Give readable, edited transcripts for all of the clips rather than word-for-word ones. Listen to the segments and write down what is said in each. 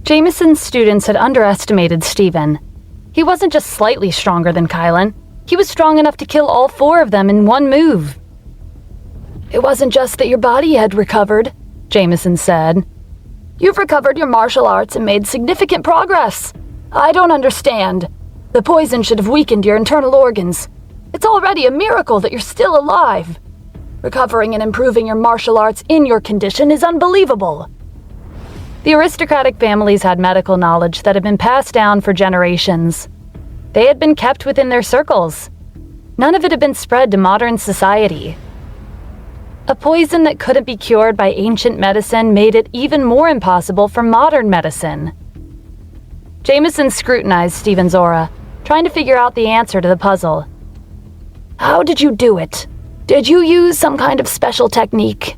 Jameson's students had underestimated Stephen. He wasn't just slightly stronger than Kylan. He was strong enough to kill all 4 of them in one move. It wasn't just that your body had recovered, Jameson said. You've recovered your martial arts and made significant progress. I don't understand. The poison should have weakened your internal organs. It's already a miracle that you're still alive. Recovering and improving your martial arts in your condition is unbelievable. The aristocratic families had medical knowledge that had been passed down for generations. They had been kept within their circles. None of it had been spread to modern society. A poison that couldn't be cured by ancient medicine made it even more impossible for modern medicine. Jameson scrutinized Stephen's aura, trying to figure out the answer to the puzzle. How did you do it? Did you use some kind of special technique?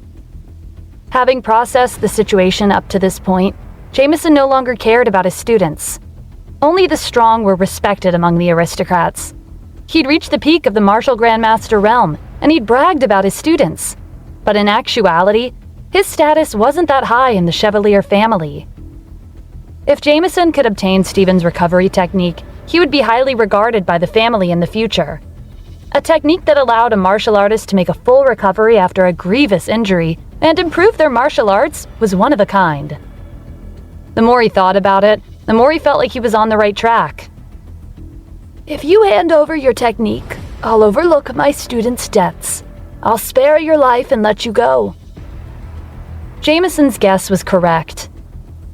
Having processed the situation up to this point, Jameson no longer cared about his students. Only the strong were respected among the aristocrats. He'd reached the peak of the martial grandmaster realm, and he'd bragged about his students. But in actuality, his status wasn't that high in the Chevalier family. If Jameson could obtain Stephen's recovery technique, he would be highly regarded by the family in the future. A technique that allowed a martial artist to make a full recovery after a grievous injury and improve their martial arts was one of a kind. The more he thought about it, the more he felt like he was on the right track. If you hand over your technique, I'll overlook my students' deaths. I'll spare your life and let you go. Jameson's guess was correct.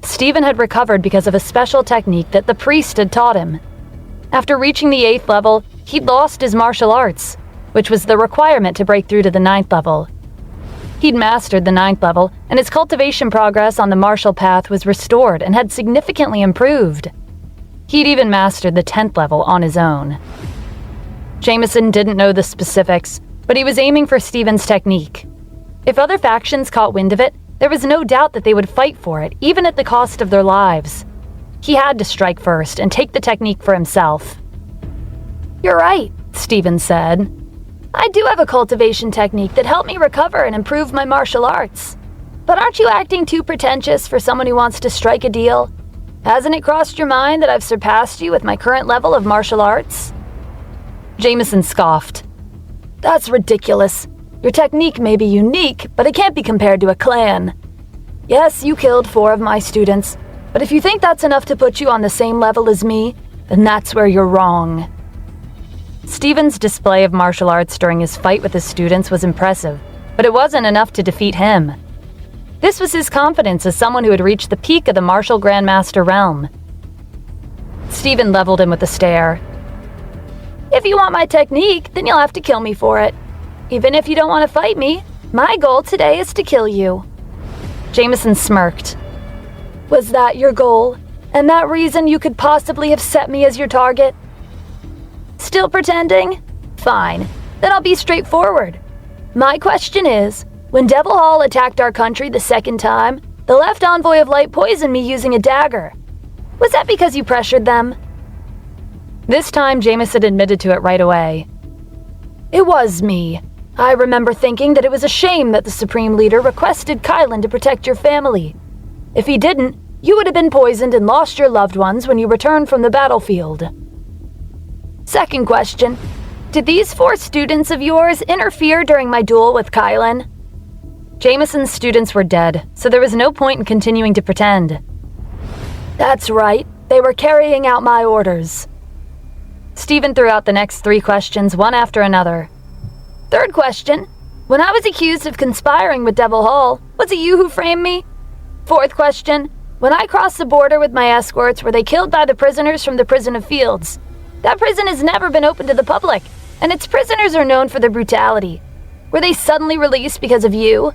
Stephen had recovered because of a special technique that the priest had taught him. After reaching the 8th level, he'd lost his martial arts, which was the requirement to break through to the 9th level. He'd mastered the 9th level, and his cultivation progress on the martial path was restored and had significantly improved. He'd even mastered the 10th level on his own. Jameson didn't know the specifics, but he was aiming for Stephen's technique. If other factions caught wind of it, there was no doubt that they would fight for it, even at the cost of their lives. He had to strike first and take the technique for himself. You're right, Stephen said. I do have a cultivation technique that helped me recover and improve my martial arts. But aren't you acting too pretentious for someone who wants to strike a deal? Hasn't it crossed your mind that I've surpassed you with my current level of martial arts? Jameson scoffed. That's ridiculous. Your technique may be unique, but it can't be compared to a clan. Yes, you killed 4 of my students, but if you think that's enough to put you on the same level as me, then that's where you're wrong. Stephen's display of martial arts during his fight with his students was impressive, but it wasn't enough to defeat him. This was his confidence as someone who had reached the peak of the martial grandmaster realm. Stephen leveled him with a stare. If you want my technique, then you'll have to kill me for it. Even if you don't want to fight me, my goal today is to kill you. Jameson smirked. Was that your goal? And that reason you could possibly have set me as your target? Still pretending? Fine. Then I'll be straightforward. My question is, when Devil Hall attacked our country the 2nd time, the left envoy of light poisoned me using a dagger. Was that because you pressured them? This time, Jameson admitted to it right away. It was me. I remember thinking that it was a shame that the Supreme Leader requested Kylan to protect your family. If he didn't, you would have been poisoned and lost your loved ones when you returned from the battlefield. Second question. Did these 4 students of yours interfere during my duel with Kylan? Jameson's students were dead, so there was no point in continuing to pretend. That's right. They were carrying out my orders. Stephen threw out the next 3 questions, one after another. Third question. When I was accused of conspiring with Devil Hall, was it you who framed me? Fourth question. When I crossed the border with my escorts, were they killed by the prisoners from the prison of Fields? That prison has never been open to the public, and its prisoners are known for their brutality. Were they suddenly released because of you?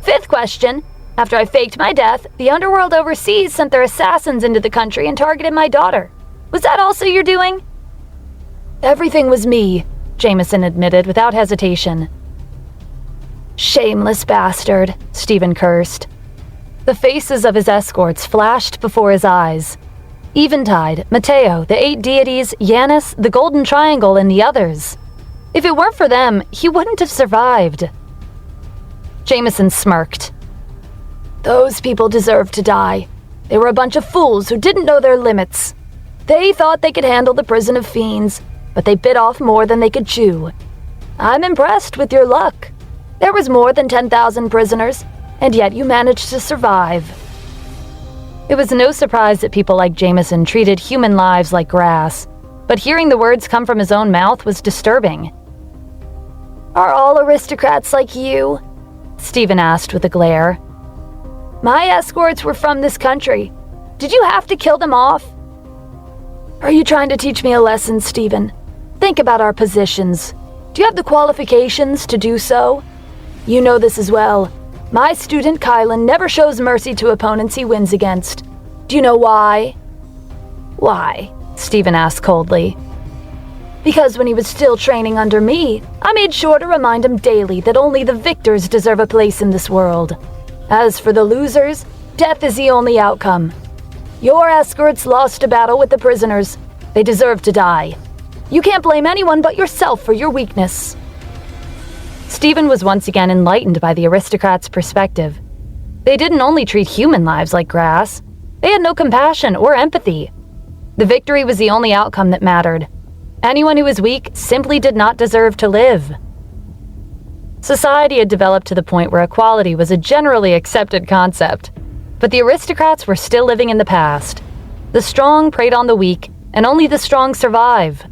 Fifth question. After I faked my death, the underworld overseas sent their assassins into the country and targeted my daughter. Was that also your doing? Everything was me, Jameson admitted without hesitation. Shameless bastard, Stephen cursed. The faces of his escorts flashed before his eyes. Eventide, Mateo, the 8 deities, Yanis, the Golden Triangle, and the others. If it weren't for them, he wouldn't have survived. Jameson smirked. Those people deserve to die. They were a bunch of fools who didn't know their limits. They thought they could handle the prison of fiends, but they bit off more than they could chew. I'm impressed with your luck. There was more than 10,000 prisoners, and yet you managed to survive. It was no surprise that people like Jameson treated human lives like grass, but hearing the words come from his own mouth was disturbing. Are all aristocrats like you? Stephen asked with a glare. My escorts were from this country. Did you have to kill them off? Are you trying to teach me a lesson, Stephen? Think about our positions. Do you have the qualifications to do so? You know this as well. My student Kylan never shows mercy to opponents he wins against. Do you know why? Why? Stephen asked coldly. Because when he was still training under me, I made sure to remind him daily that only the victors deserve a place in this world. As for the losers, death is the only outcome. Your escorts lost a battle with the prisoners. They deserve to die. You can't blame anyone but yourself for your weakness. Stephen was once again enlightened by the aristocrats' perspective. They didn't only treat human lives like grass. They had no compassion or empathy. The victory was the only outcome that mattered. Anyone who was weak simply did not deserve to live. Society had developed to the point where equality was a generally accepted concept, but the aristocrats were still living in the past. The strong preyed on the weak, and only the strong survive.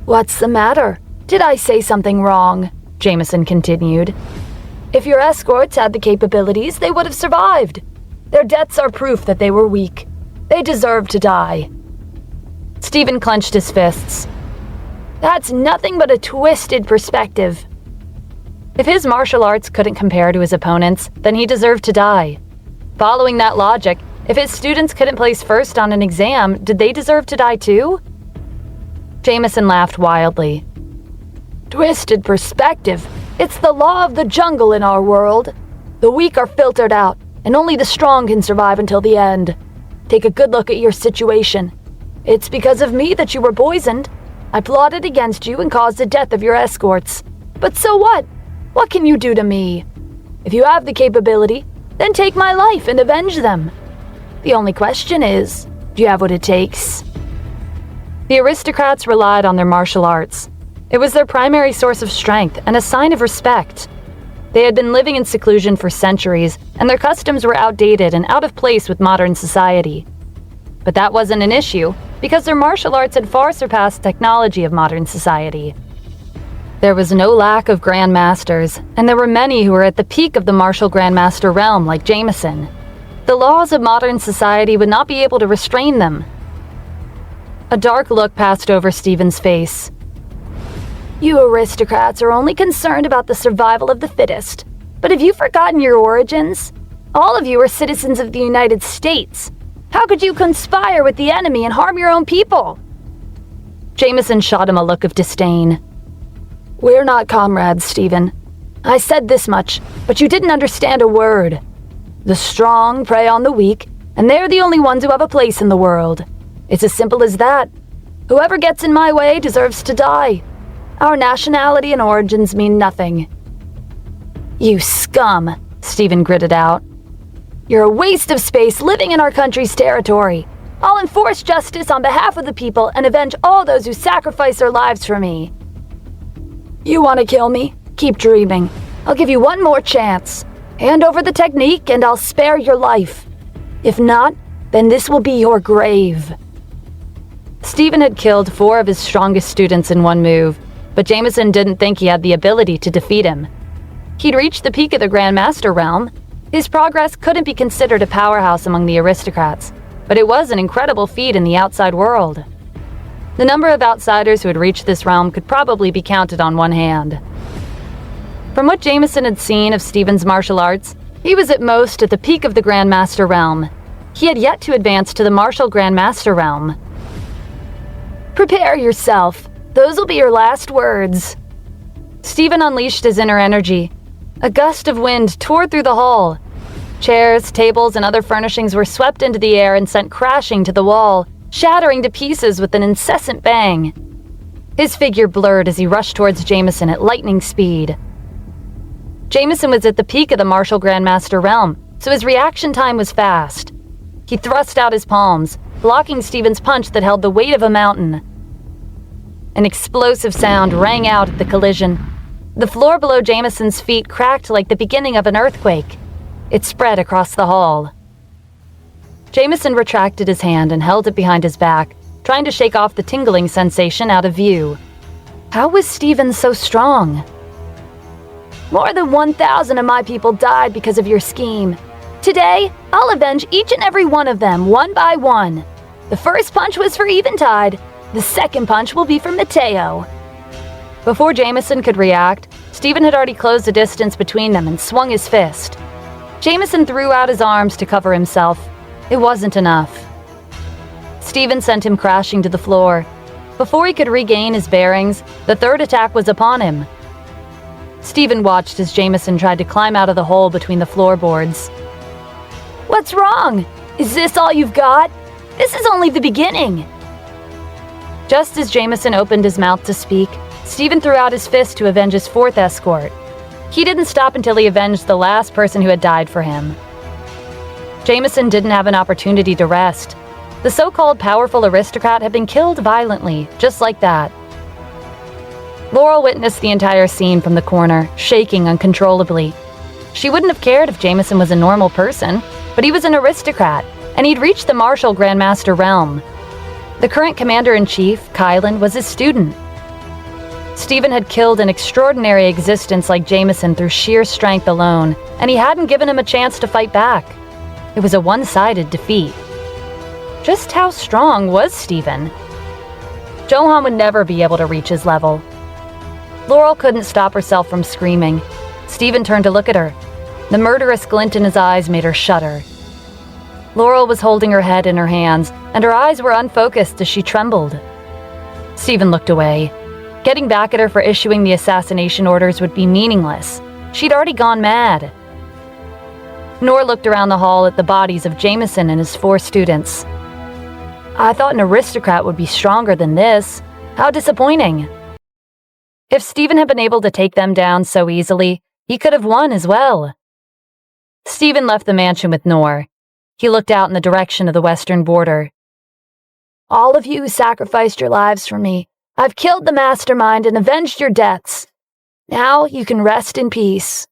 What's the matter? Did I say something wrong? Jameson continued. If your escorts had the capabilities, they would have survived. Their deaths are proof that they were weak. They deserve to die. Stephen clenched his fists. That's nothing but a twisted perspective. If his martial arts couldn't compare to his opponents, then he deserved to die. Following that logic, if his students couldn't place first on an exam, did they deserve to die too? Jameson laughed wildly. Twisted perspective. It's the law of the jungle in our world. The weak are filtered out, and only the strong can survive until the end. Take a good look at your situation. It's because of me that you were poisoned. I plotted against you and caused the death of your escorts. But so what? What can you do to me? If you have the capability, then take my life and avenge them. The only question is, do you have what it takes? The aristocrats relied on their martial arts. It was their primary source of strength and a sign of respect. They had been living in seclusion for centuries, and their customs were outdated and out of place with modern society. But that wasn't an issue, because their martial arts had far surpassed technology of modern society. There was no lack of grandmasters, and there were many who were at the peak of the martial grandmaster realm, like Jameson. The laws of modern society would not be able to restrain them. A dark look passed over Stephen's face. You aristocrats are only concerned about the survival of the fittest. But have you forgotten your origins? All of you are citizens of the United States. How could you conspire with the enemy and harm your own people? Jameson shot him a look of disdain. We're not comrades, Stephen. I said this much, but you didn't understand a word. The strong prey on the weak, and they're the only ones who have a place in the world. It's as simple as that. Whoever gets in my way deserves to die. Our nationality and origins mean nothing. You scum, Stephen gritted out. You're a waste of space living in our country's territory. I'll enforce justice on behalf of the people and avenge all those who sacrifice their lives for me. You want to kill me? Keep dreaming. I'll give you one more chance. Hand over the technique and I'll spare your life. If not, then this will be your grave. Stephen had killed 4 of his strongest students in one move, but Jameson didn't think he had the ability to defeat him. He'd reached the peak of the Grandmaster realm. His progress couldn't be considered a powerhouse among the aristocrats, but it was an incredible feat in the outside world. The number of outsiders who had reached this realm could probably be counted on one hand. From what Jameson had seen of Stephen's martial arts, he was at most at the peak of the Grandmaster realm. He had yet to advance to the martial Grandmaster realm. Prepare yourself. Those will be your last words. Stephen unleashed his inner energy. A gust of wind tore through the hall. Chairs, tables, and other furnishings were swept into the air and sent crashing to the wall, shattering to pieces with an incessant bang. His figure blurred as he rushed towards Jameson at lightning speed. Jameson was at the peak of the martial Grandmaster realm, so his reaction time was fast. He thrust out his palms, blocking Stephen's punch that held the weight of a mountain. An explosive sound rang out at the collision. The floor below Jameson's feet cracked like the beginning of an earthquake. It spread across the hall. Jameson retracted his hand and held it behind his back, trying to shake off the tingling sensation out of view. How was Stephen so strong? More than 1,000 of my people died because of your scheme. Today, I'll avenge each and every one of them, one by one. The first punch was for Eventide. The second punch will be for Mateo. Before Jameson could react, Stephen had already closed the distance between them and swung his fist. Jameson threw out his arms to cover himself. It wasn't enough. Stephen sent him crashing to the floor. Before he could regain his bearings, the third attack was upon him. Stephen watched as Jameson tried to climb out of the hole between the floorboards. What's wrong? Is this all you've got? This is only the beginning. Just as Jameson opened his mouth to speak, Stephen threw out his fist to avenge his fourth escort. He didn't stop until he avenged the last person who had died for him. Jameson didn't have an opportunity to rest. The so-called powerful aristocrat had been killed violently, just like that. Laurel witnessed the entire scene from the corner, shaking uncontrollably. She wouldn't have cared if Jameson was a normal person, but he was an aristocrat, and he'd reached the martial grandmaster realm. The current commander-in-chief, Kylan, was his student. Stephen had killed an extraordinary existence like Jameson through sheer strength alone, and he hadn't given him a chance to fight back. It was a one-sided defeat. Just how strong was Stephen? Johan would never be able to reach his level. Laurel couldn't stop herself from screaming. Stephen turned to look at her. The murderous glint in his eyes made her shudder. Laurel was holding her head in her hands, and her eyes were unfocused as she trembled. Stephen looked away. Getting back at her for issuing the assassination orders would be meaningless. She'd already gone mad. Nor looked around the hall at the bodies of Jameson and his 4 students. I thought an aristocrat would be stronger than this. How disappointing. If Stephen had been able to take them down so easily, he could have won as well. Stephen left the mansion with Nor. He looked out in the direction of the western border. All of you who sacrificed your lives for me, I've killed the mastermind and avenged your deaths. Now you can rest in peace.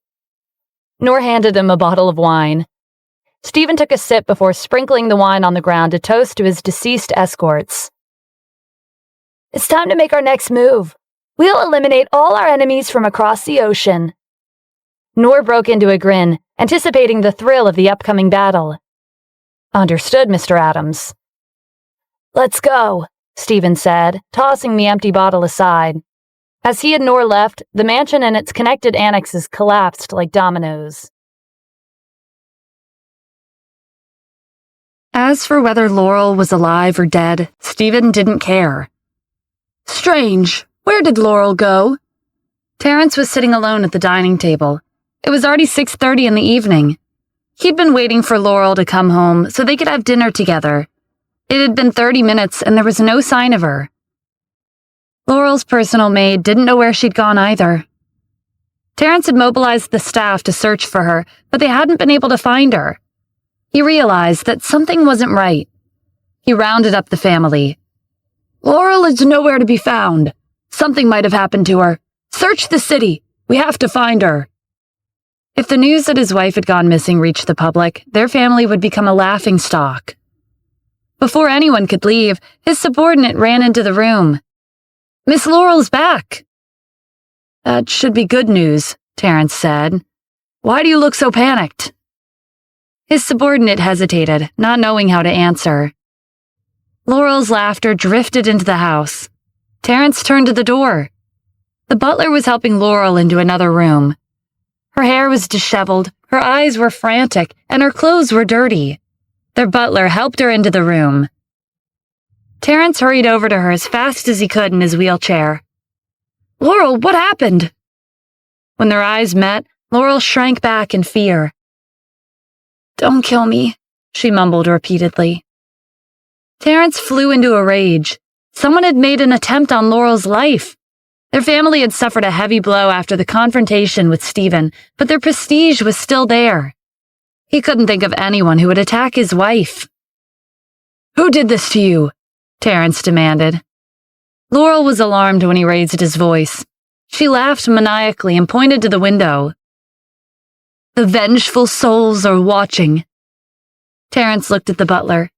Nor handed him a bottle of wine. Stephen took a sip before sprinkling the wine on the ground to toast to his deceased escorts. It's time to make our next move. We'll eliminate all our enemies from across the ocean. Nor broke into a grin, anticipating the thrill of the upcoming battle. Understood, Mr. Adams. Let's go, Stephen said, tossing the empty bottle aside. As he and Nor left, the mansion and its connected annexes collapsed like dominoes. As for whether Laurel was alive or dead, Stephen didn't care. Strange, where did Laurel go? Terrence was sitting alone at the dining table. It was already 6:30 in the evening. He'd been waiting for Laurel to come home so they could have dinner together. It had been 30 minutes and there was no sign of her. Laurel's personal maid didn't know where she'd gone either. Terrence had mobilized the staff to search for her, but they hadn't been able to find her. He realized that something wasn't right. He rounded up the family. Laurel is nowhere to be found. Something might have happened to her. Search the city. We have to find her. If the news that his wife had gone missing reached the public, their family would become a laughingstock. Before anyone could leave, his subordinate ran into the room. Miss Laurel's back. That should be good news, Terrence said. Why do you look so panicked? His subordinate hesitated, not knowing how to answer. Laurel's laughter drifted into the house. Terrence turned to the door. The butler was helping Laurel into another room. Her hair was disheveled, her eyes were frantic, and her clothes were dirty. Their butler helped her into the room. Terrence hurried over to her as fast as he could in his wheelchair. Laurel, what happened? When their eyes met, Laurel shrank back in fear. Don't kill me, she mumbled repeatedly. Terrence flew into a rage. Someone had made an attempt on Laurel's life. Their family had suffered a heavy blow after the confrontation with Stephen, but their prestige was still there. He couldn't think of anyone who would attack his wife. Who did this to you? Terrence demanded. Laurel was alarmed when he raised his voice. She laughed maniacally and pointed to the window. The vengeful souls are watching. Terrence looked at the butler.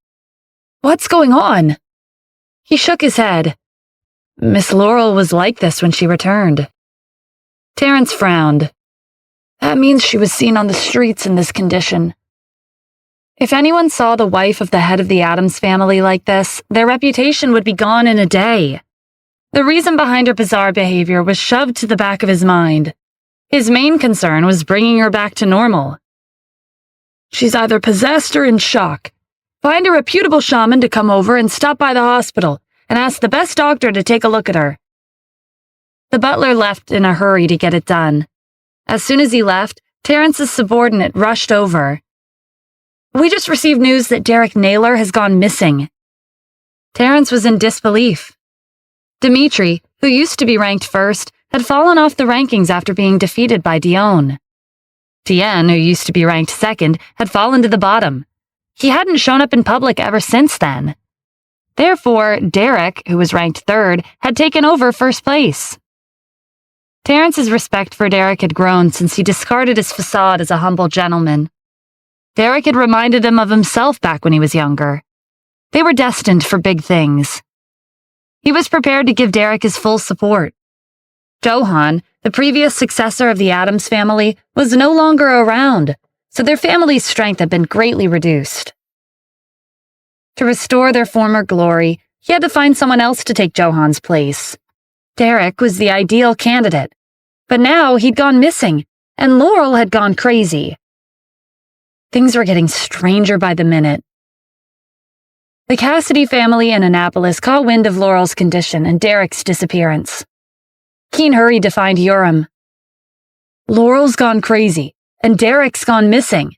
What's going on? He shook his head. Miss Laurel was like this when she returned. Terrence frowned. That means she was seen on the streets in this condition. If anyone saw the wife of the head of the Addams family like this, their reputation would be gone in a day. The reason behind her bizarre behavior was shoved to the back of his mind. His main concern was bringing her back to normal. She's either possessed or in shock. Find a reputable shaman to come over and stop by the hospital and ask the best doctor to take a look at her. The butler left in a hurry to get it done. As soon as he left, Terrence's subordinate rushed over. We just received news that Derek Naylor has gone missing. Terrence was in disbelief. Dimitri, who used to be ranked first, had fallen off the rankings after being defeated by Dion. Tien, who used to be ranked second, had fallen to the bottom. He hadn't shown up in public ever since then. Therefore, Derek, who was ranked third, had taken over first place. Terrence's respect for Derek had grown since he discarded his facade as a humble gentleman. Derek had reminded him of himself back when he was younger. They were destined for big things. He was prepared to give Derek his full support. Johan, the previous successor of the Addams family, was no longer around, so their family's strength had been greatly reduced. To restore their former glory, he had to find someone else to take Johan's place. Derek was the ideal candidate, but now he'd gone missing, and Laurel had gone crazy. Things were getting stranger by the minute. The Cassidy family in Annapolis caught wind of Laurel's condition and Derek's disappearance. Keen hurried to find Urim. Laurel's gone crazy, and Derek's gone missing.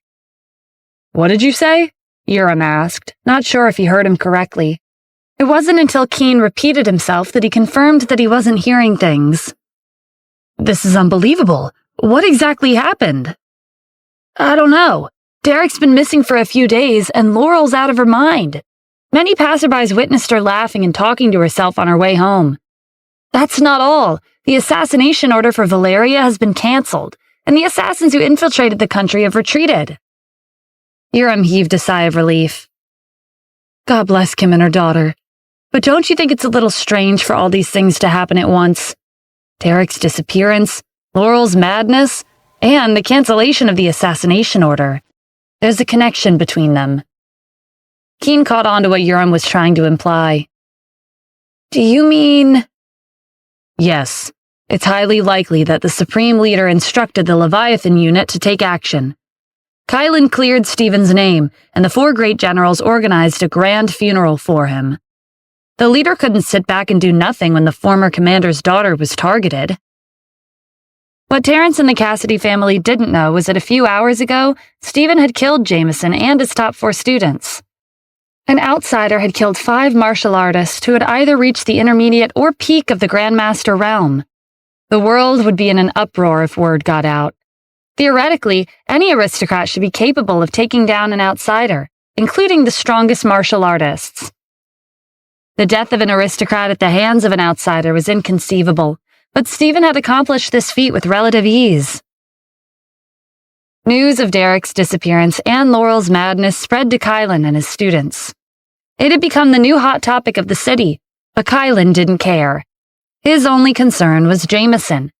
What did you say? Urim asked, not sure if he heard him correctly. It wasn't until Keen repeated himself that he confirmed that he wasn't hearing things. This is unbelievable. What exactly happened? I don't know. Derek's been missing for a few days, and Laurel's out of her mind. Many passerbys witnessed her laughing and talking to herself on her way home. That's not all. The assassination order for Valeria has been cancelled, and the assassins who infiltrated the country have retreated. Urim heaved a sigh of relief. God bless Kim and her daughter. But don't you think it's a little strange for all these things to happen at once? Derek's disappearance, Laurel's madness, and the cancellation of the assassination order. There's a connection between them. Keen caught on to what Urim was trying to imply. Do you mean... Yes, it's highly likely that the Supreme Leader instructed the Leviathan unit to take action. Kylan cleared Stephen's name, and the 4 great generals organized a grand funeral for him. The leader couldn't sit back and do nothing when the former commander's daughter was targeted. What Terrence and the Cassidy family didn't know was that a few hours ago, Stephen had killed Jameson and his top 4 students. An outsider had killed 5 martial artists who had either reached the intermediate or peak of the Grandmaster realm. The world would be in an uproar if word got out. Theoretically, any aristocrat should be capable of taking down an outsider, including the strongest martial artists. The death of an aristocrat at the hands of an outsider was inconceivable, but Stephen had accomplished this feat with relative ease. News of Derek's disappearance and Laurel's madness spread to Kylan and his students. It had become the new hot topic of the city, but Kylan didn't care. His only concern was Jameson.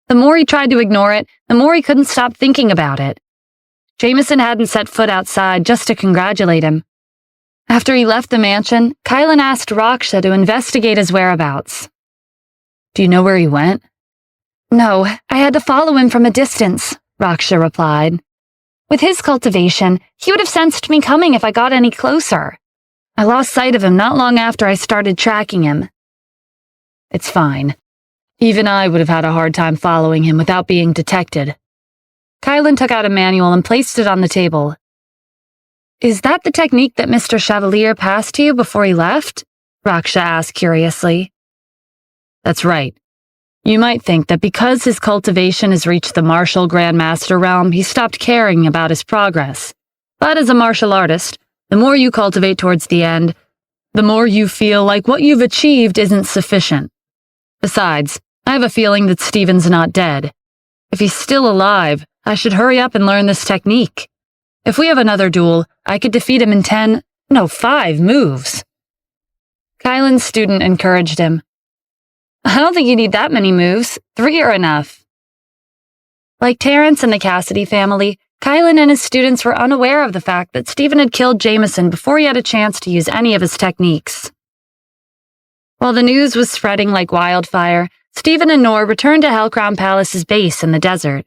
The more he tried to ignore it, the more he couldn't stop thinking about it. Jameson hadn't set foot outside just to congratulate him. After he left the mansion, Kylan asked Raksha to investigate his whereabouts. Do you know where he went? No, I had to follow him from a distance, Raksha replied. With his cultivation, he would have sensed me coming if I got any closer. I lost sight of him not long after I started tracking him. It's fine. Even I would have had a hard time following him without being detected. Kylan took out a manual and placed it on the table. Is that the technique that Mr. Chevalier passed to you before he left? Raksha asked curiously. That's right. You might think that because his cultivation has reached the martial Grandmaster realm, he stopped caring about his progress. But as a martial artist, the more you cultivate towards the end, the more you feel like what you've achieved isn't sufficient. Besides, I have a feeling that Stephen's not dead. If he's still alive, I should hurry up and learn this technique. If we have another duel, I could defeat him in 5 moves. Kylan's student encouraged him. I don't think you need that many moves. 3 are enough. Like Terrence and the Cassidy family, Kylan and his students were unaware of the fact that Stephen had killed Jameson before he had a chance to use any of his techniques. While the news was spreading like wildfire, Stephen and Nor returned to Hellcrown Palace's base in the desert.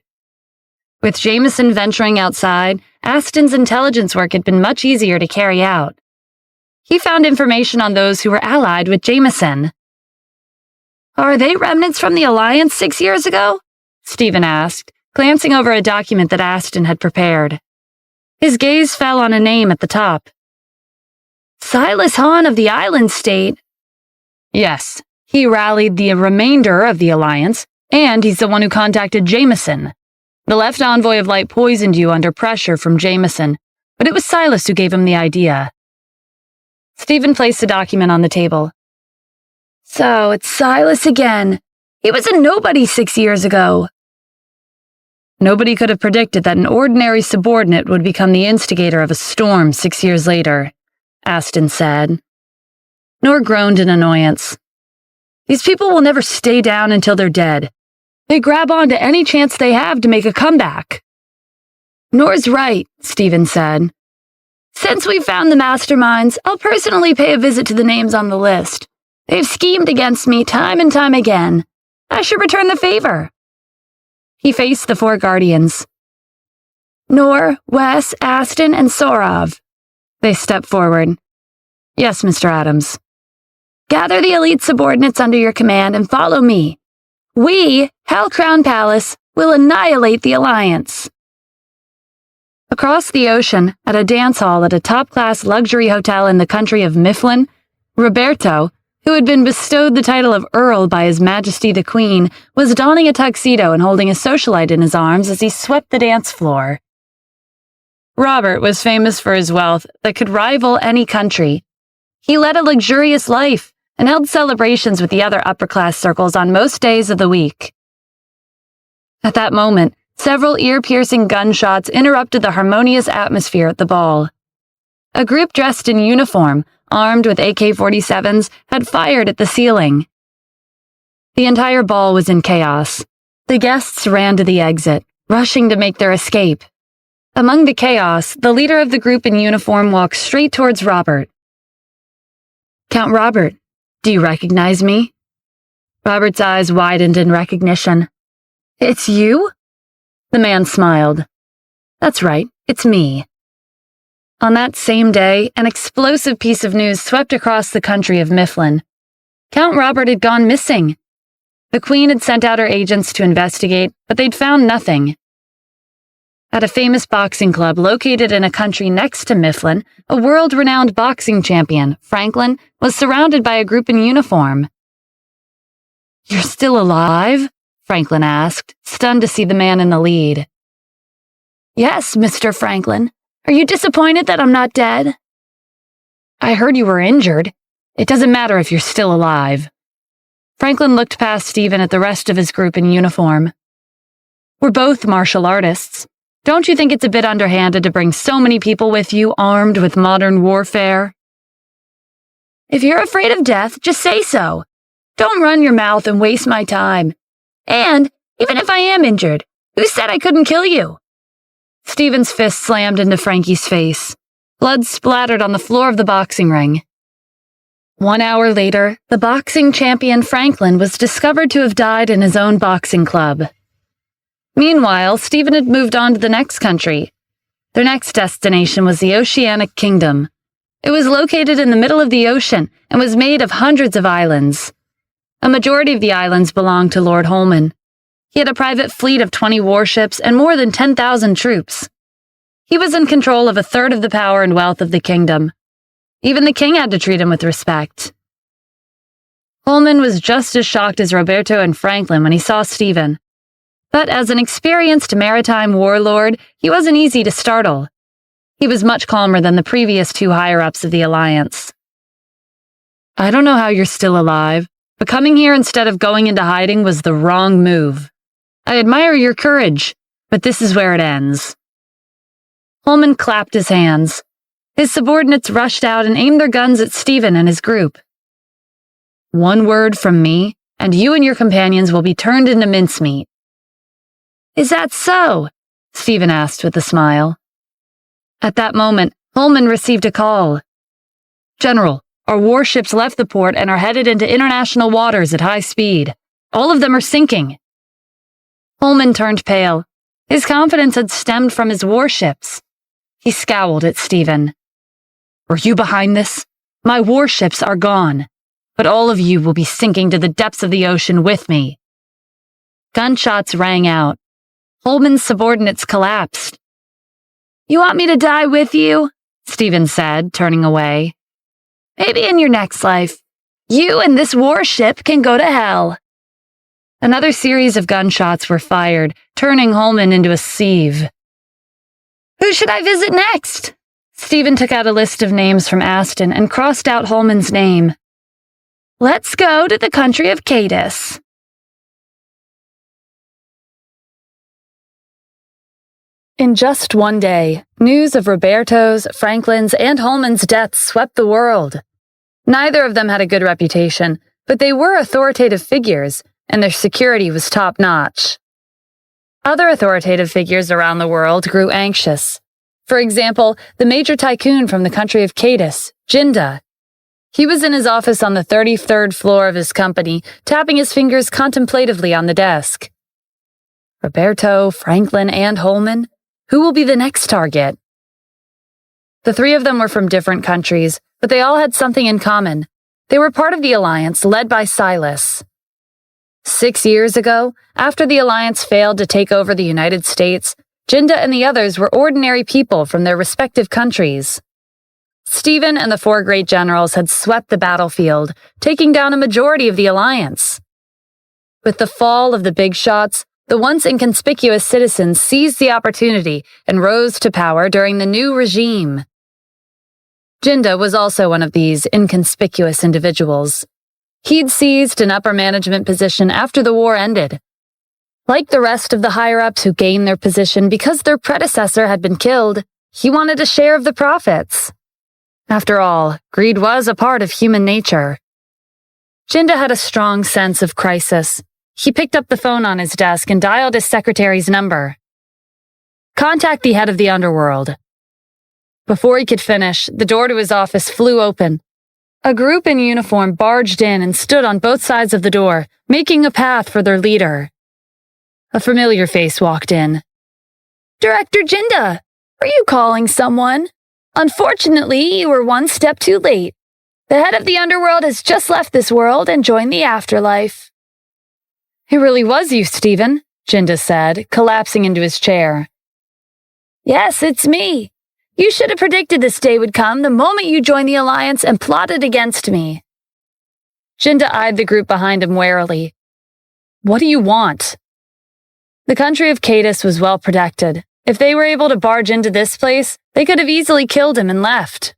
With Jameson venturing outside, Aston's intelligence work had been much easier to carry out. He found information on those who were allied with Jameson. Are they remnants from the Alliance 6 years ago? Stephen asked, glancing over a document that Aston had prepared. His gaze fell on a name at the top. Silas Hahn of the Island State. Yes, he rallied the remainder of the Alliance, and he's the one who contacted Jameson. The left envoy of light poisoned you under pressure from Jameson, but it was Silas who gave him the idea. Stephen placed the document on the table. So, it's Silas again. He was a nobody 6 years ago. Nobody could have predicted that an ordinary subordinate would become the instigator of a storm 6 years later, Aston said. Nor groaned in annoyance. These people will never stay down until they're dead. They grab on to any chance they have to make a comeback. Nor's right, Stephen said. Since we've found the masterminds, I'll personally pay a visit to the names on the list. They've schemed against me time and time again. I should return the favor. He faced the 4 guardians. Nor, Wes, Aston, and Sorav. They stepped forward. Yes, Mr. Adams. Gather the elite subordinates under your command and follow me. We, Hellcrown Palace, will annihilate the Alliance. Across the ocean, at a dance hall at a top-class luxury hotel in the country of Mifflin, Roberto, who had been bestowed the title of Earl by His Majesty the Queen, was donning a tuxedo and holding a socialite in his arms as he swept the dance floor. Robert was famous for his wealth that could rival any country. He led a luxurious life and held celebrations with the other upper-class circles on most days of the week. At that moment, several ear-piercing gunshots interrupted the harmonious atmosphere at the ball. A group dressed in uniform, armed with AK-47s, had fired at the ceiling. The entire ball was in chaos. The guests ran to the exit, rushing to make their escape. Among the chaos, the leader of the group in uniform walked straight towards Robert. Count Robert, do you recognize me? Robert's eyes widened in recognition. It's you? The man smiled. That's right, it's me. On that same day, an explosive piece of news swept across the country of Mifflin. Count Robert had gone missing. The Queen had sent out her agents to investigate, but they'd found nothing. At a famous boxing club located in a country next to Mifflin, a world-renowned boxing champion, Franklin, was surrounded by a group in uniform. You're still alive? Franklin asked, stunned to see the man in the lead. Yes, Mr. Franklin. Are you disappointed that I'm not dead? I heard you were injured. It doesn't matter if you're still alive. Franklin looked past Stephen at the rest of his group in uniform. We're both martial artists. Don't you think it's a bit underhanded to bring so many people with you armed with modern warfare? If you're afraid of death, just say so. Don't run your mouth and waste my time. And, even if I am injured, who said I couldn't kill you? Stephen's fist slammed into Frankie's face. Blood splattered on the floor of the boxing ring. 1 hour later, the boxing champion Franklin was discovered to have died in his own boxing club. Meanwhile, Stephen had moved on to the next country. Their next destination was the Oceanic Kingdom. It was located in the middle of the ocean and was made of hundreds of islands. A majority of the islands belonged to Lord Holman. He had a private fleet of 20 warships and more than 10,000 troops. He was in control of a third of the power and wealth of the kingdom. Even the king had to treat him with respect. Holman was just as shocked as Roberto and Franklin when he saw Stephen. But as an experienced maritime warlord, he wasn't easy to startle. He was much calmer than the previous two higher-ups of the Alliance. I don't know how you're still alive, but coming here instead of going into hiding was the wrong move. I admire your courage, but this is where it ends. Holman clapped his hands. His subordinates rushed out and aimed their guns at Stephen and his group. One word from me, and you and your companions will be turned into mincemeat. Is that so? Stephen asked with a smile. At that moment, Holman received a call. General, our warships left the port and are headed into international waters at high speed. All of them are sinking. Holman turned pale. His confidence had stemmed from his warships. He scowled at Stephen. Were you behind this? My warships are gone, but all of you will be sinking to the depths of the ocean with me. Gunshots rang out. Holman's subordinates collapsed. You want me to die with you? Stephen said, turning away. Maybe in your next life. You and this warship can go to hell. Another series of gunshots were fired, turning Holman into a sieve. Who should I visit next? Stephen took out a list of names from Aston and crossed out Holman's name. Let's go to the country of Cadis. In just one day, news of Roberto's, Franklin's, and Holman's deaths swept the world. Neither of them had a good reputation, but they were authoritative figures, and their security was top-notch. Other authoritative figures around the world grew anxious. For example, the major tycoon from the country of Cadis, Jinda. He was in his office on the 33rd floor of his company, tapping his fingers contemplatively on the desk. Roberto, Franklin, and Holman? Who will be the next target? The three of them were from different countries, but they all had something in common. They were part of the Alliance led by Silas. 6 years ago, after the Alliance failed to take over the United States, Jinda and the others were ordinary people from their respective countries. Stephen and the four great generals had swept the battlefield, taking down a majority of the Alliance. With the fall of the big shots, the once inconspicuous citizens seized the opportunity and rose to power during the new regime. Jinda was also one of these inconspicuous individuals. He'd seized an upper management position after the war ended. Like the rest of the higher-ups who gained their position because their predecessor had been killed, he wanted a share of the profits. After all, greed was a part of human nature. Jinda had a strong sense of crisis. He picked up the phone on his desk and dialed his secretary's number. Contact the head of the underworld. Before he could finish, the door to his office flew open. A group in uniform barged in and stood on both sides of the door, making a path for their leader. A familiar face walked in. Director Jinda, are you calling someone? Unfortunately, you were one step too late. The head of the underworld has just left this world and joined the afterlife. It really was you, Stephen, Jinda said, collapsing into his chair. Yes, it's me. You should have predicted this day would come the moment you joined the Alliance and plotted against me. Jinda eyed the group behind him warily. What do you want? The country of Cadis was well protected. If they were able to barge into this place, they could have easily killed him and left.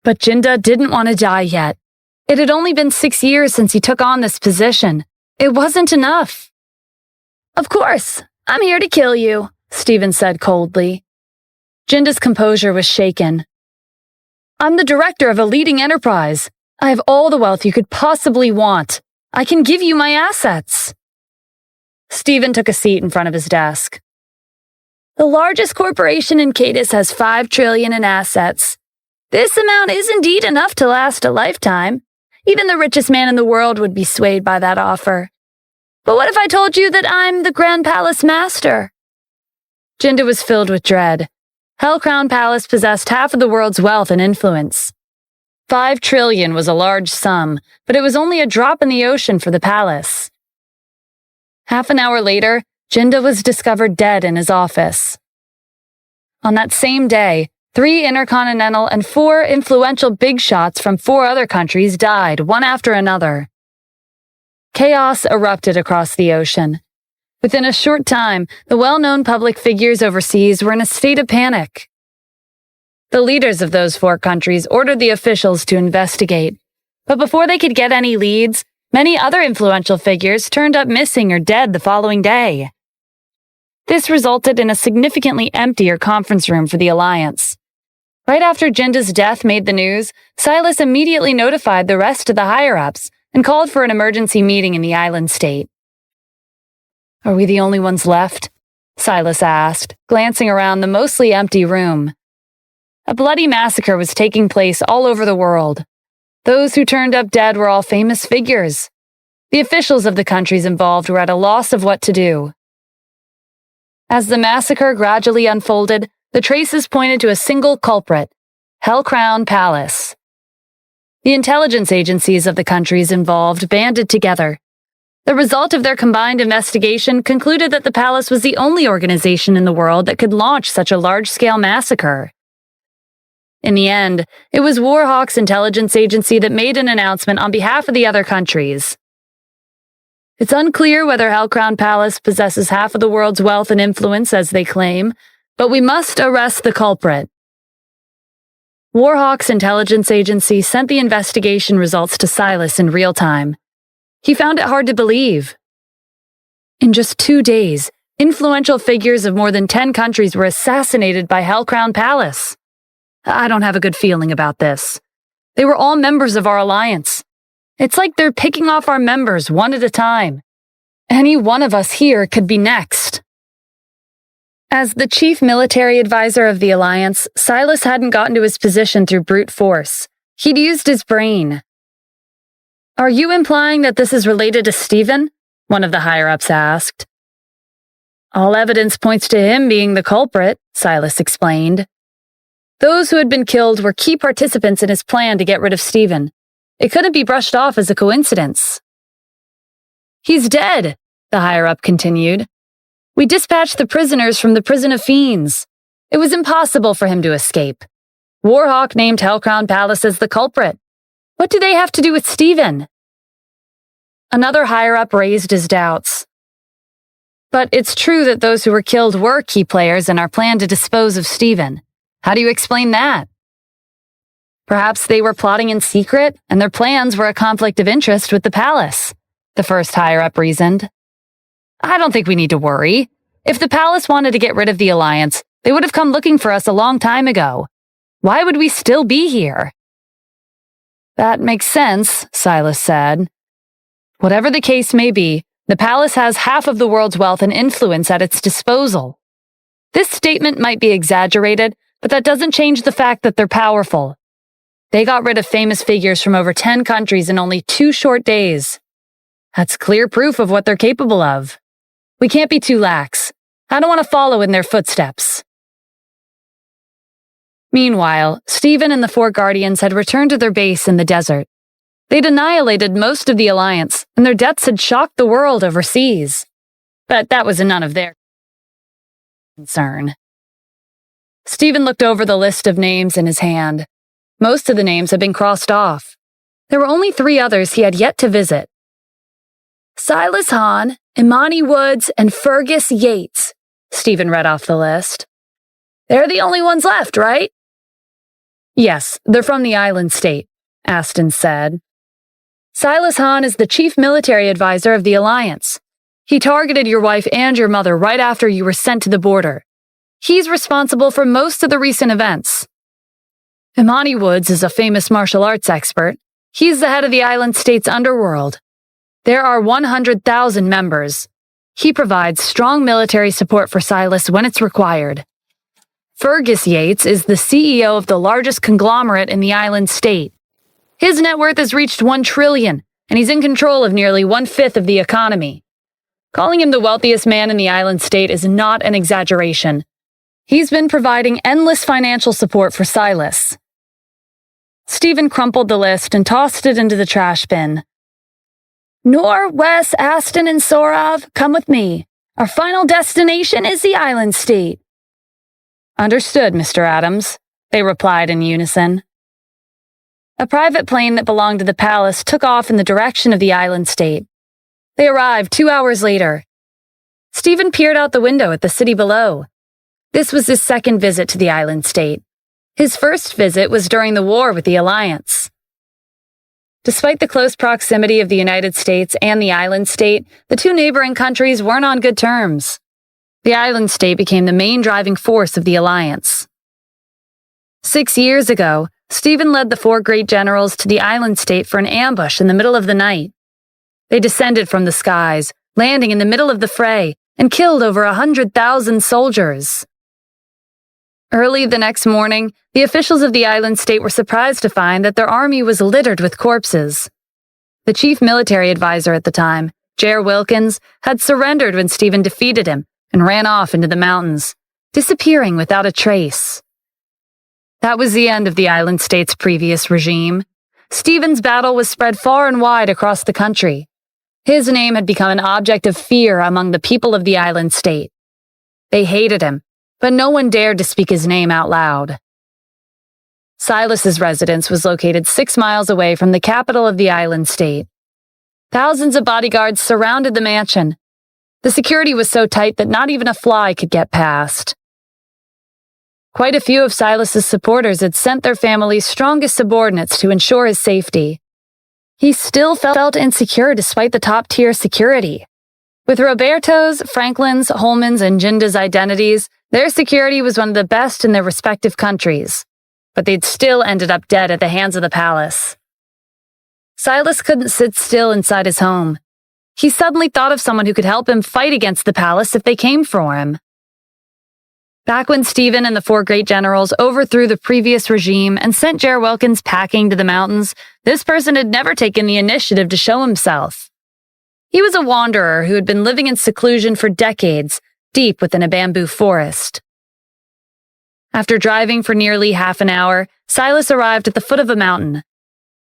But Jinda didn't want to die yet. It had only been 6 years since he took on this position. It wasn't enough. Of course, I'm here to kill you, Stephen said coldly. Jinda's composure was shaken. I'm the director of a leading enterprise. I have all the wealth you could possibly want. I can give you my assets. Stephen took a seat in front of his desk. The largest corporation in Cadis has $5 trillion in assets. This amount is indeed enough to last a lifetime. Even the richest man in the world would be swayed by that offer. But what if I told you that I'm the Grand Palace Master? Jinda was filled with dread. Hellcrown Palace possessed half of the world's wealth and influence. $5 trillion was a large sum, but it was only a drop in the ocean for the palace. Half an hour later, Jinda was discovered dead in his office. On that same day, 3 intercontinental and 4 influential big shots from 4 other countries died, one after another. Chaos erupted across the ocean. Within a short time, the well-known public figures overseas were in a state of panic. The leaders of those 4 countries ordered the officials to investigate. But before they could get any leads, many other influential figures turned up missing or dead the following day. This resulted in a significantly emptier conference room for the Alliance. Right after Jinda's death made the news, Silas immediately notified the rest of the higher-ups and called for an emergency meeting in the island state. "Are we the only ones left?" Silas asked, glancing around the mostly empty room. A bloody massacre was taking place all over the world. Those who turned up dead were all famous figures. The officials of the countries involved were at a loss of what to do. As the massacre gradually unfolded, the traces pointed to a single culprit, Hellcrown Palace. The intelligence agencies of the countries involved banded together. The result of their combined investigation concluded that the palace was the only organization in the world that could launch such a large-scale massacre. In the end, it was Warhawk's intelligence agency that made an announcement on behalf of the other countries. "It's unclear whether Hellcrown Palace possesses half of the world's wealth and influence as they claim, but we must arrest the culprit." Warhawk's intelligence agency sent the investigation results to Silas in real time. He found it hard to believe. In just 2 days, influential figures of more than 10 countries were assassinated by Hellcrown Palace. I don't have a good feeling about this. They were all members of our alliance. It's like they're picking off our members one at a time. Any one of us here could be next. As the chief military advisor of the alliance, Silas hadn't gotten to his position through brute force. He'd used his brain. "Are you implying that this is related to Stephen?" one of the higher-ups asked. "All evidence points to him being the culprit," Silas explained. "Those who had been killed were key participants in his plan to get rid of Stephen. It couldn't be brushed off as a coincidence." "He's dead," the higher-up continued. "We dispatched the prisoners from the prison of fiends. It was impossible for him to escape. Warhawk named Hellcrown Palace as the culprit. What do they have to do with Stephen?" Another higher-up raised his doubts. "But it's true that those who were killed were key players in our plan to dispose of Stephen. How do you explain that?" "Perhaps they were plotting in secret, and their plans were a conflict of interest with the palace," the first higher-up reasoned. "I don't think we need to worry. If the palace wanted to get rid of the alliance, they would have come looking for us a long time ago. Why would we still be here?" "That makes sense," Silas said. "Whatever the case may be, the palace has half of the world's wealth and influence at its disposal. This statement might be exaggerated, but that doesn't change the fact that they're powerful. They got rid of famous figures from over 10 countries in only 2 short days. That's clear proof of what they're capable of. We can't be too lax. I don't want to follow in their footsteps." Meanwhile, Stephen and the 4 Guardians had returned to their base in the desert. They'd annihilated most of the Alliance, and their deaths had shocked the world overseas. But that was none of their concern. Stephen looked over the list of names in his hand. Most of the names had been crossed off. There were only 3 others he had yet to visit. "Silas Hahn, Imani Woods, and Fergus Yates," Stephen read off the list. "They're the only ones left, right?" "Yes, they're from the island state," Aston said. "Silas Hahn is the chief military advisor of the Alliance. He targeted your wife and your mother right after you were sent to the border. He's responsible for most of the recent events. Imani Woods is a famous martial arts expert. He's the head of the island state's underworld. There are 100,000 members. He provides strong military support for Silas when it's required. Fergus Yates is the CEO of the largest conglomerate in the island state. His net worth has reached $1 trillion, and he's in control of nearly 1/5 of the economy. Calling him the wealthiest man in the island state is not an exaggeration. He's been providing endless financial support for Silas." Stephen crumpled the list and tossed it into the trash bin. "Nor, Wes, Aston, and Sorav, come with me. Our final destination is the island state." "Understood, Mr. Adams," they replied in unison. A private plane that belonged to the palace took off in the direction of the island state. They arrived 2 hours later. Stephen peered out the window at the city below. This was his second visit to the island state. His first visit was during the war with the Alliance. Despite the close proximity of the United States and the island state, the two neighboring countries weren't on good terms. The island state became the main driving force of the alliance. 6 years ago, Stephen led the 4 great generals to the island state for an ambush in the middle of the night. They descended from the skies, landing in the middle of the fray, and killed over 100,000 soldiers. Early the next morning, the officials of the island state were surprised to find that their army was littered with corpses. The chief military advisor at the time, J.R. Wilkins, had surrendered when Stephen defeated him and ran off into the mountains, disappearing without a trace. That was the end of the island state's previous regime. Stephen's battle was spread far and wide across the country. His name had become an object of fear among the people of the island state. They hated him, but no one dared to speak his name out loud. Silas's residence was located 6 miles away from the capital of the island state. Thousands of bodyguards surrounded the mansion. The security was so tight that not even a fly could get past. Quite a few of Silas's supporters had sent their family's strongest subordinates to ensure his safety. He still felt insecure despite the top-tier security. With Roberto's, Franklin's, Holman's, and Jinda's identities, their security was one of the best in their respective countries, but they'd still ended up dead at the hands of the palace. Silas couldn't sit still inside his home. He suddenly thought of someone who could help him fight against the palace if they came for him. Back when Stephen and the 4 great generals overthrew the previous regime and sent J.R. Wilkins packing to the mountains, this person had never taken the initiative to show himself. He was a wanderer who had been living in seclusion for decades, deep within a bamboo forest. After driving for nearly half an hour, Silas arrived at the foot of a mountain.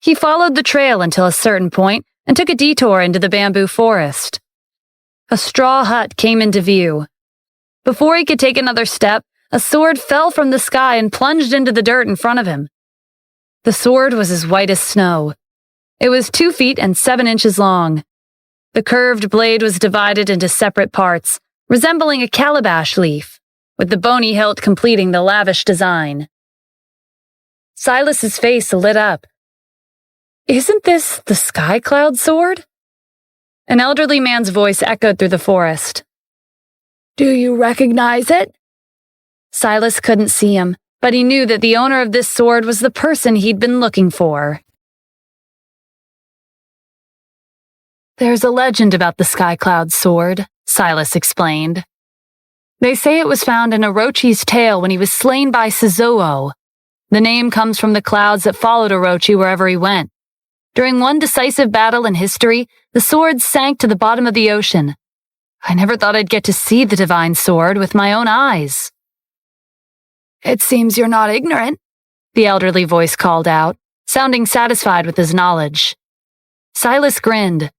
He followed the trail until a certain point and took a detour into the bamboo forest. A straw hut came into view. Before he could take another step, a sword fell from the sky and plunged into the dirt in front of him. The sword was as white as snow. It was 2 feet and 7 inches long. The curved blade was divided into separate parts, resembling a calabash leaf, with the bony hilt completing the lavish design. Silas's face lit up. "Isn't this the Sky Cloud sword?" An elderly man's voice echoed through the forest. "Do you recognize it?" Silas couldn't see him, but he knew that the owner of this sword was the person he'd been looking for. "There's a legend about the Sky Cloud sword," Silas explained. "They say it was found in Orochi's tail when he was slain by Suzuo. The name comes from the clouds that followed Orochi wherever he went. During one decisive battle in history, the sword sank to the bottom of the ocean. I never thought I'd get to see the divine sword with my own eyes." "It seems you're not ignorant," the elderly voice called out, sounding satisfied with his knowledge. Silas grinned.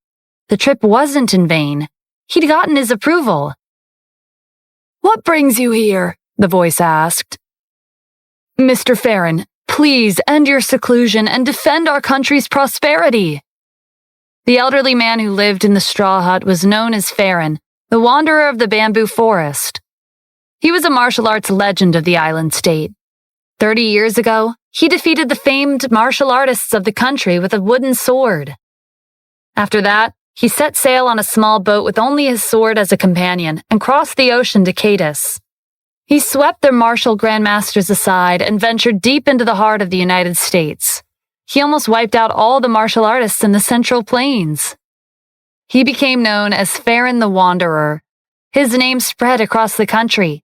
The trip wasn't in vain. He'd gotten his approval. "What brings you here?" the voice asked. "Mr. Farron, please end your seclusion and defend our country's prosperity." The elderly man who lived in the straw hut was known as Farron, the wanderer of the bamboo forest. He was a martial arts legend of the island state. 30 years ago, he defeated the famed martial artists of the country with a wooden sword. After that, he set sail on a small boat with only his sword as a companion and crossed the ocean to Cadiz. He swept their martial grandmasters aside and ventured deep into the heart of the United States. He almost wiped out all the martial artists in the Central Plains. He became known as Farron the Wanderer. His name spread across the country.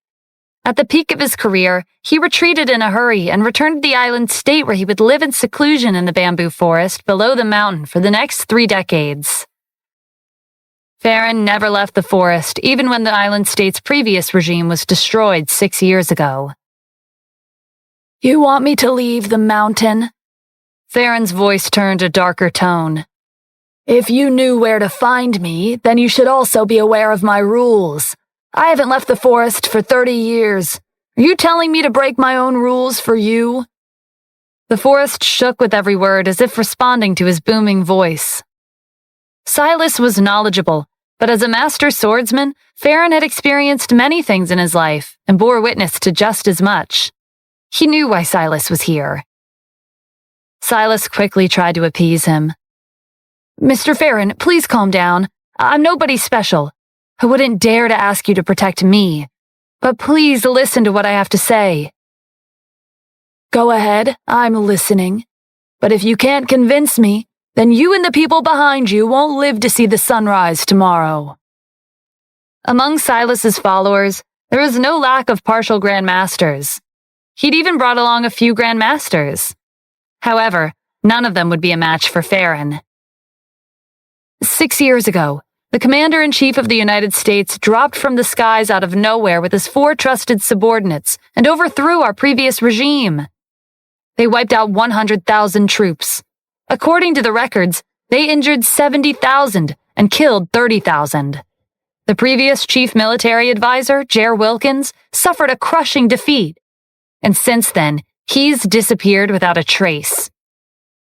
At the peak of his career, he retreated in a hurry and returned to the island state where he would live in seclusion in the bamboo forest below the mountain for the next 3 decades. Farron never left the forest, even when the island state's previous regime was destroyed 6 years ago. "You want me to leave the mountain?" Farron's voice turned a darker tone. "If you knew where to find me, then you should also be aware of my rules. I haven't left the forest for 30 years. Are you telling me to break my own rules for you?" The forest shook with every word as if responding to his booming voice. Silas was knowledgeable, but as a master swordsman, Farron had experienced many things in his life and bore witness to just as much. He knew why Silas was here. Silas quickly tried to appease him. Mr. Farron, please calm down. I'm nobody special. I wouldn't dare to ask you to protect me. But please listen to what I have to say. Go ahead, I'm listening. But if you can't convince me, then you and the people behind you won't live to see the sunrise tomorrow. Among Silas's followers, there was no lack of partial grandmasters. He'd even brought along a few grandmasters. However, none of them would be a match for Farron. 6 years ago, the Commander-in-Chief of the United States dropped from the skies out of nowhere with his 4 trusted subordinates and overthrew our previous regime. They wiped out 100,000 troops. According to the records, they injured 70,000 and killed 30,000. The previous chief military advisor, Jer Wilkins, suffered a crushing defeat. And since then, he's disappeared without a trace.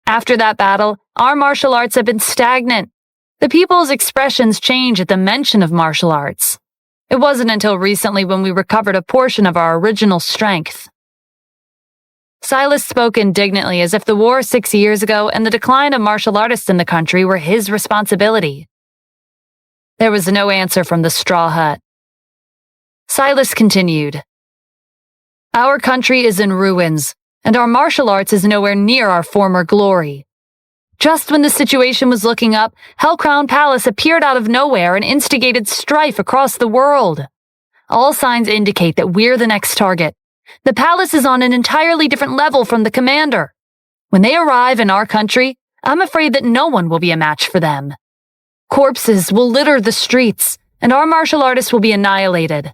After that battle, our martial arts have been stagnant. The people's expressions change at the mention of martial arts. It wasn't until recently when we recovered a portion of our original strength. Silas spoke indignantly as if the war 6 years ago and the decline of martial artists in the country were his responsibility. There was no answer from the straw hut. Silas continued. Our country is in ruins, and our martial arts is nowhere near our former glory. Just when the situation was looking up, Hellcrown Palace appeared out of nowhere and instigated strife across the world. All signs indicate that we're the next target. The palace is on an entirely different level from the commander. When they arrive in our country, I'm afraid that no one will be a match for them. Corpses will litter the streets, and our martial artists will be annihilated.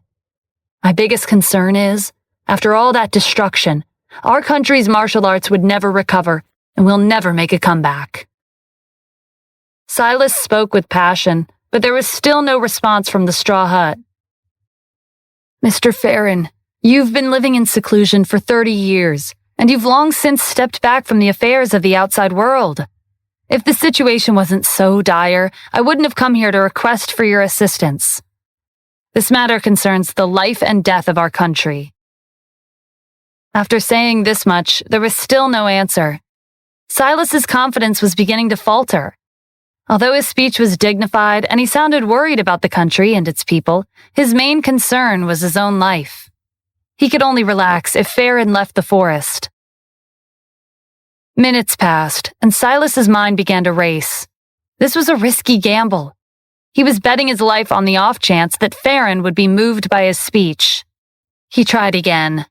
My biggest concern is, after all that destruction, our country's martial arts would never recover, and we'll never make a comeback. Silas spoke with passion, but there was still no response from the straw hut. Mr. Farron, you've been living in seclusion for 30 years, and you've long since stepped back from the affairs of the outside world. If the situation wasn't so dire, I wouldn't have come here to request for your assistance. This matter concerns the life and death of our country. After saying this much, there was still no answer. Silas's confidence was beginning to falter. Although his speech was dignified and he sounded worried about the country and its people, his main concern was his own life. He could only relax if Farron left the forest. Minutes passed, and Silas's mind began to race. This was a risky gamble. He was betting his life on the off chance that Farron would be moved by his speech. He tried again.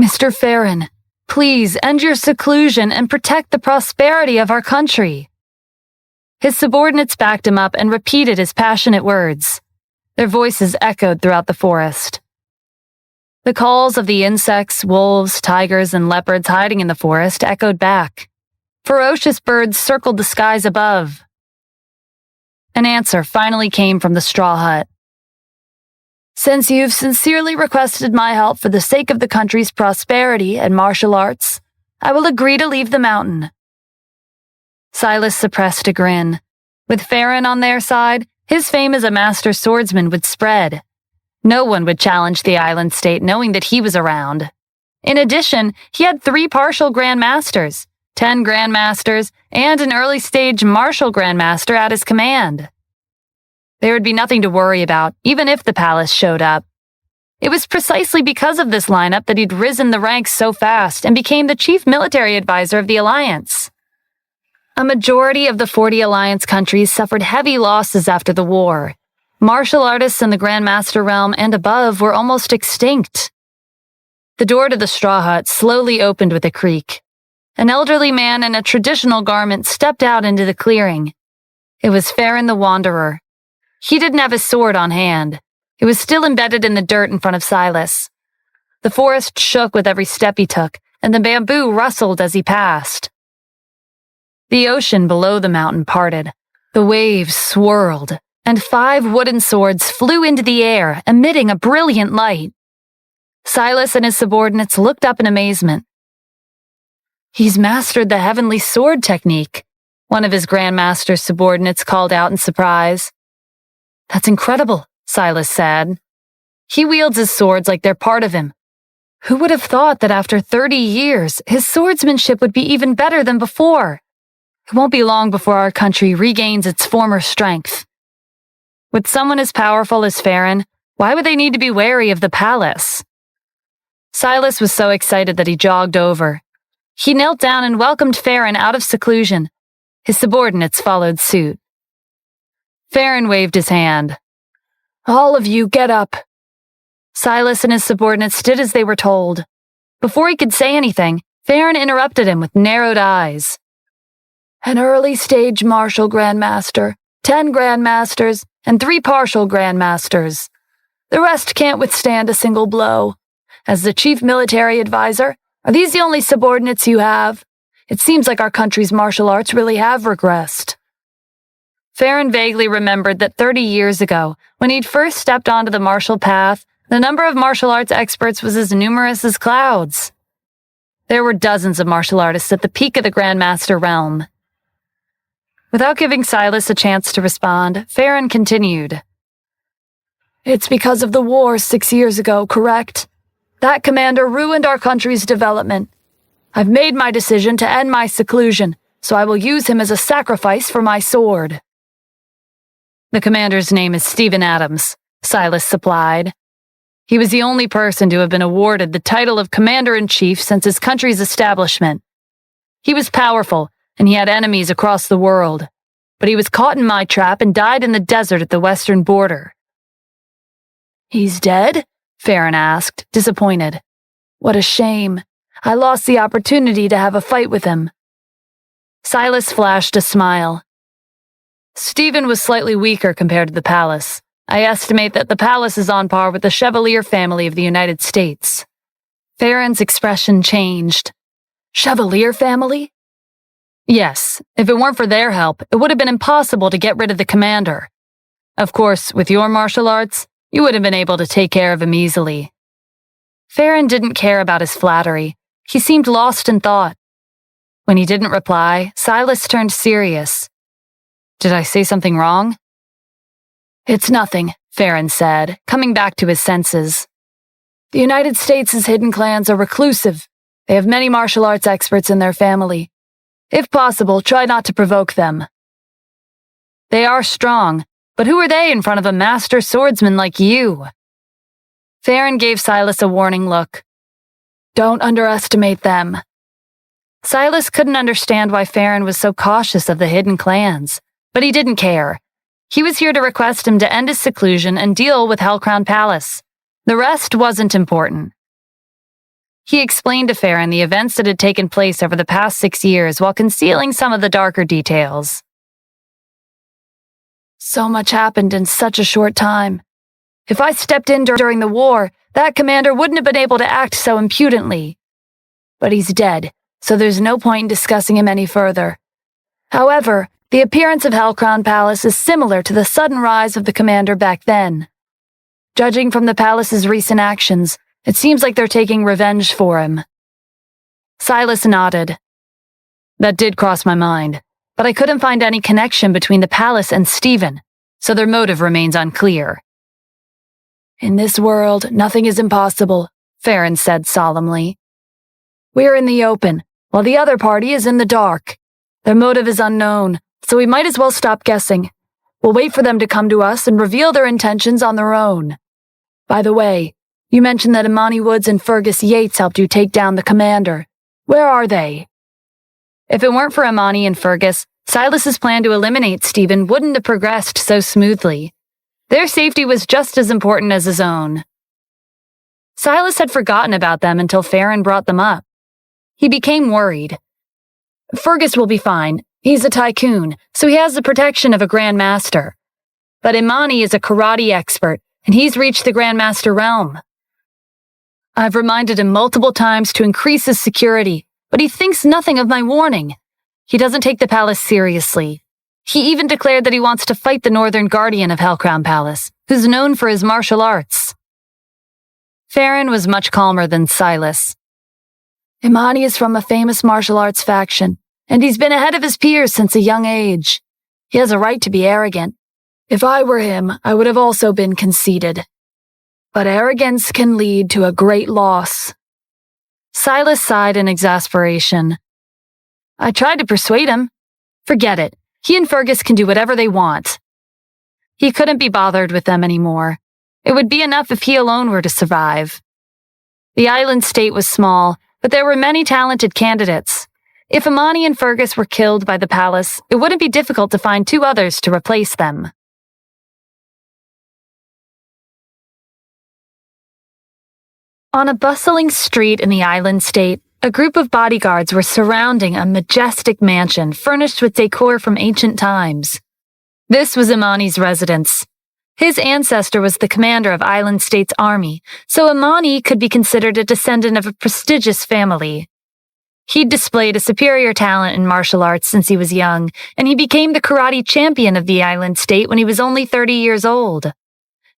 Mr. Farron, please end your seclusion and protect the prosperity of our country. His subordinates backed him up and repeated his passionate words. Their voices echoed throughout the forest. The calls of the insects, wolves, tigers, and leopards hiding in the forest echoed back. Ferocious birds circled the skies above. An answer finally came from the straw hut. Since you've sincerely requested my help for the sake of the country's prosperity and martial arts, I will agree to leave the mountain. Silas suppressed a grin. With Farron on their side, his fame as a master swordsman would spread. No one would challenge the island state knowing that he was around. In addition, he had 3 partial grandmasters, 10 grandmasters, and an early-stage martial grandmaster at his command. There would be nothing to worry about, even if the palace showed up. It was precisely because of this lineup that he'd risen the ranks so fast and became the chief military advisor of the alliance. A majority of the 40 alliance countries suffered heavy losses after the war. Martial artists in the grandmaster realm and above were almost extinct. The door to the straw hut slowly opened with a creak. An elderly man in a traditional garment stepped out into the clearing. It was Farron the Wanderer. He didn't have his sword on hand. It was still embedded in the dirt in front of Silas. The forest shook with every step he took, and the bamboo rustled as he passed. The ocean below the mountain parted. The waves swirled, and 5 wooden swords flew into the air, emitting a brilliant light. Silas and his subordinates looked up in amazement. He's mastered the heavenly sword technique, one of his grandmaster's subordinates called out in surprise. That's incredible, Silas said. He wields his swords like they're part of him. Who would have thought that after 30 years, his swordsmanship would be even better than before? It won't be long before our country regains its former strength. With someone as powerful as Farron, why would they need to be wary of the palace? Silas was so excited that he jogged over. He knelt down and welcomed Farron out of seclusion. His subordinates followed suit. Farron waved his hand. "All of you, get up." Silas and his subordinates did as they were told. Before he could say anything, Farron interrupted him with narrowed eyes. "An early-stage martial grandmaster, 10 grandmasters, and 3 partial grandmasters. The rest can't withstand a single blow. As the chief military advisor, are these the only subordinates you have? It seems like our country's martial arts really have regressed." Farron vaguely remembered that 30 years ago, when he'd first stepped onto the martial path, the number of martial arts experts was as numerous as clouds. There were dozens of martial artists at the peak of the Grandmaster realm. Without giving Silas a chance to respond, Farron continued. "It's because of the war 6 years ago, correct? That commander ruined our country's development. I've made my decision to end my seclusion, so I will use him as a sacrifice for my sword." "The commander's name is Stephen Adams," Silas supplied. "He was the only person to have been awarded the title of Commander-in-Chief since his country's establishment. He was powerful, and he had enemies across the world, but he was caught in my trap and died in the desert at the western border." "He's dead?" Farron asked, disappointed. "What a shame. I lost the opportunity to have a fight with him." Silas flashed a smile. "Stephen was slightly weaker compared to the palace. I estimate that the palace is on par with the Chevalier family of the United States." Farron's expression changed. "Chevalier family?" "Yes. If it weren't for their help, it would have been impossible to get rid of the commander. Of course, with your martial arts, you would have been able to take care of him easily." Farron didn't care about his flattery. He seemed lost in thought. When he didn't reply, Silas turned serious. "Did I say something wrong?" "It's nothing," Farron said, coming back to his senses. "The United States' hidden clans are reclusive. They have many martial arts experts in their family. If possible, try not to provoke them." "They are strong, but who are they in front of a master swordsman like you?" Farron gave Silas a warning look. "Don't underestimate them." Silas couldn't understand why Farron was so cautious of the hidden clans, but he didn't care. He was here to request him to end his seclusion and deal with Hellcrown Palace. The rest wasn't important. He explained to Farron the events that had taken place over the past 6 years while concealing some of the darker details. "So much happened in such a short time. If I stepped in during the war, that commander wouldn't have been able to act so impudently. But he's dead, so there's no point in discussing him any further. However, the appearance of Hellcrown Palace is similar to the sudden rise of the commander back then. Judging from the palace's recent actions, it seems like they're taking revenge for him." Silas nodded. "That did cross my mind, but I couldn't find any connection between the palace and Stephen, so their motive remains unclear." "In this world, nothing is impossible," Farron said solemnly. "We're in the open, while the other party is in the dark. Their motive is unknown, so we might as well stop guessing. We'll wait for them to come to us and reveal their intentions on their own. By the way, you mentioned that Imani Woods and Fergus Yates helped you take down the commander. Where are they?" If it weren't for Imani and Fergus, Silas's plan to eliminate Stephen wouldn't have progressed so smoothly. Their safety was just as important as his own. Silas had forgotten about them until Farron brought them up. He became worried. "Fergus will be fine. He's a tycoon, so he has the protection of a Grandmaster. But Imani is a karate expert, and he's reached the Grandmaster realm. I've reminded him multiple times to increase his security, but he thinks nothing of my warning. He doesn't take the palace seriously. He even declared that he wants to fight the Northern Guardian of Hellcrown Palace, who's known for his martial arts." Farron was much calmer than Silas. "Imani is from a famous martial arts faction, and he's been ahead of his peers since a young age. He has a right to be arrogant. If I were him, I would have also been conceited. But arrogance can lead to a great loss." Silas sighed in exasperation. I tried to persuade him. Forget it. He and Fergus can do whatever they want. He couldn't be bothered with them anymore. It would be enough if he alone were to survive. The island state was small, but there were many talented candidates. If Imani and Fergus were killed by the palace, it wouldn't be difficult to find 2 others to replace them. On a bustling street in the island state, a group of bodyguards were surrounding a majestic mansion furnished with decor from ancient times. This was Imani's residence. His ancestor was the commander of Island State's army, so Imani could be considered a descendant of a prestigious family. He'd displayed a superior talent in martial arts since he was young, and he became the karate champion of the Island State when he was only 30 years old.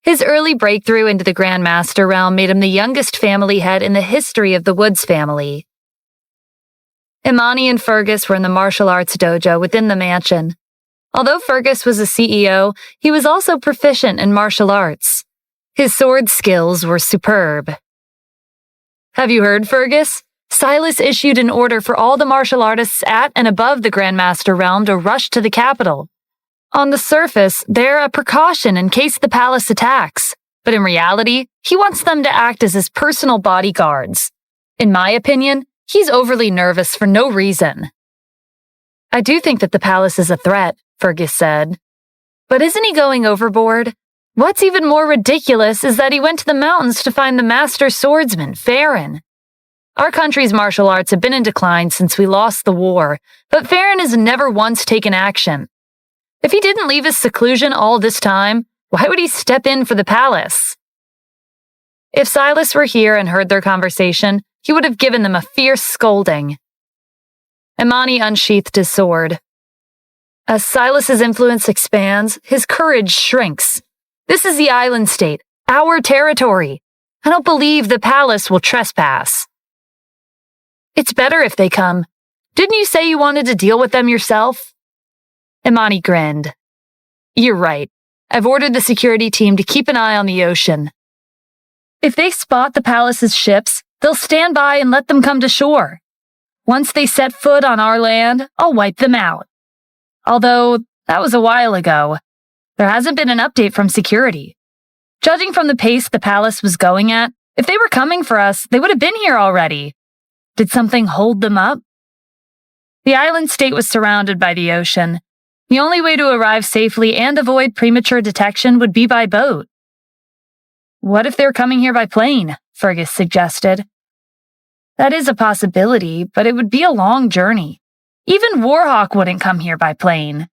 His early breakthrough into the Grand Master realm made him the youngest family head in the history of the Woods family. Imani and Fergus were in the martial arts dojo within the mansion. Although Fergus was a CEO, he was also proficient in martial arts. His sword skills were superb. Have you heard, Fergus? Silas issued an order for all the martial artists at and above the Grandmaster realm to rush to the capital. On the surface, they're a precaution in case the palace attacks, but in reality, he wants them to act as his personal bodyguards. In my opinion, he's overly nervous for no reason. I do think that the palace is a threat, Fergus said. But isn't he going overboard? What's even more ridiculous is that he went to the mountains to find the master swordsman, Farron. Our country's martial arts have been in decline since we lost the war, but Farron has never once taken action. If he didn't leave his seclusion all this time, why would he step in for the palace? If Silas were here and heard their conversation, he would have given them a fierce scolding. Imani unsheathed his sword. As Silas's influence expands, his courage shrinks. This is the island state, our territory. I don't believe the palace will trespass. It's better if they come. Didn't you say you wanted to deal with them yourself? Imani grinned. You're right. I've ordered the security team to keep an eye on the ocean. If they spot the palace's ships, they'll stand by and let them come to shore. Once they set foot on our land, I'll wipe them out. Although, that was a while ago. There hasn't been an update from security. Judging from the pace the palace was going at, if they were coming for us, they would have been here already. Did something hold them up? The island state was surrounded by the ocean. The only way to arrive safely and avoid premature detection would be by boat. What if they're coming here by plane? Fergus suggested. That is a possibility, but it would be a long journey. Even Warhawk wouldn't come here by plane.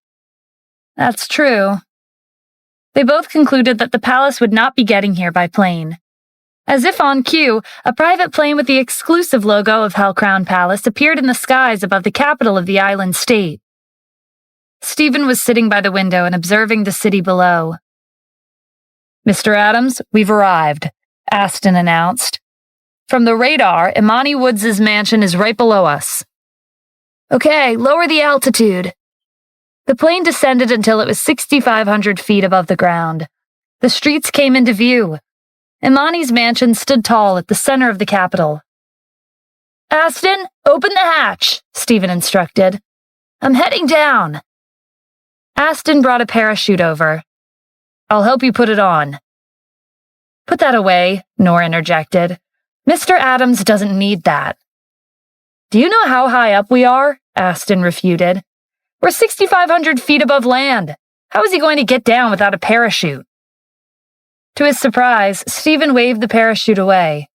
That's true. They both concluded that the palace would not be getting here by plane. As if on cue, a private plane with the exclusive logo of Hellcrown Palace appeared in the skies above the capital of the island state. Stephen was sitting by the window and observing the city below. Mr. Adams, we've arrived, Aston announced. From the radar, Imani Woods' mansion is right below us. Okay, lower the altitude. The plane descended until it was 6,500 feet above the ground. The streets came into view. Imani's mansion stood tall at the center of the capital. Aston, open the hatch, Stephen instructed. I'm heading down. Aston brought a parachute over. I'll help you put it on. Put that away, Nor interjected. Mr. Adams doesn't need that. Do you know how high up we are? Aston refuted. We're 6,500 feet above land. How is he going to get down without a parachute? To his surprise, Stephen waved the parachute away.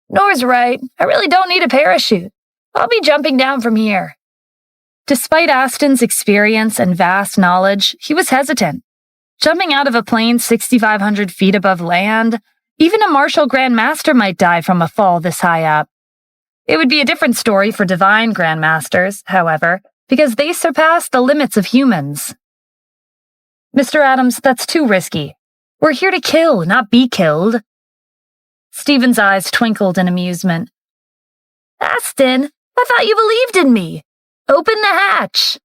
Nor's right. I really don't need a parachute. I'll be jumping down from here. Despite Aston's experience and vast knowledge, he was hesitant. Jumping out of a plane 6,500 feet above land, even a martial grandmaster might die from a fall this high up. It would be a different story for divine grandmasters, however, because they surpass the limits of humans. Mr. Adams, that's too risky. We're here to kill, not be killed. Stephen's eyes twinkled in amusement. Aston, I thought you believed in me. Open the hatch.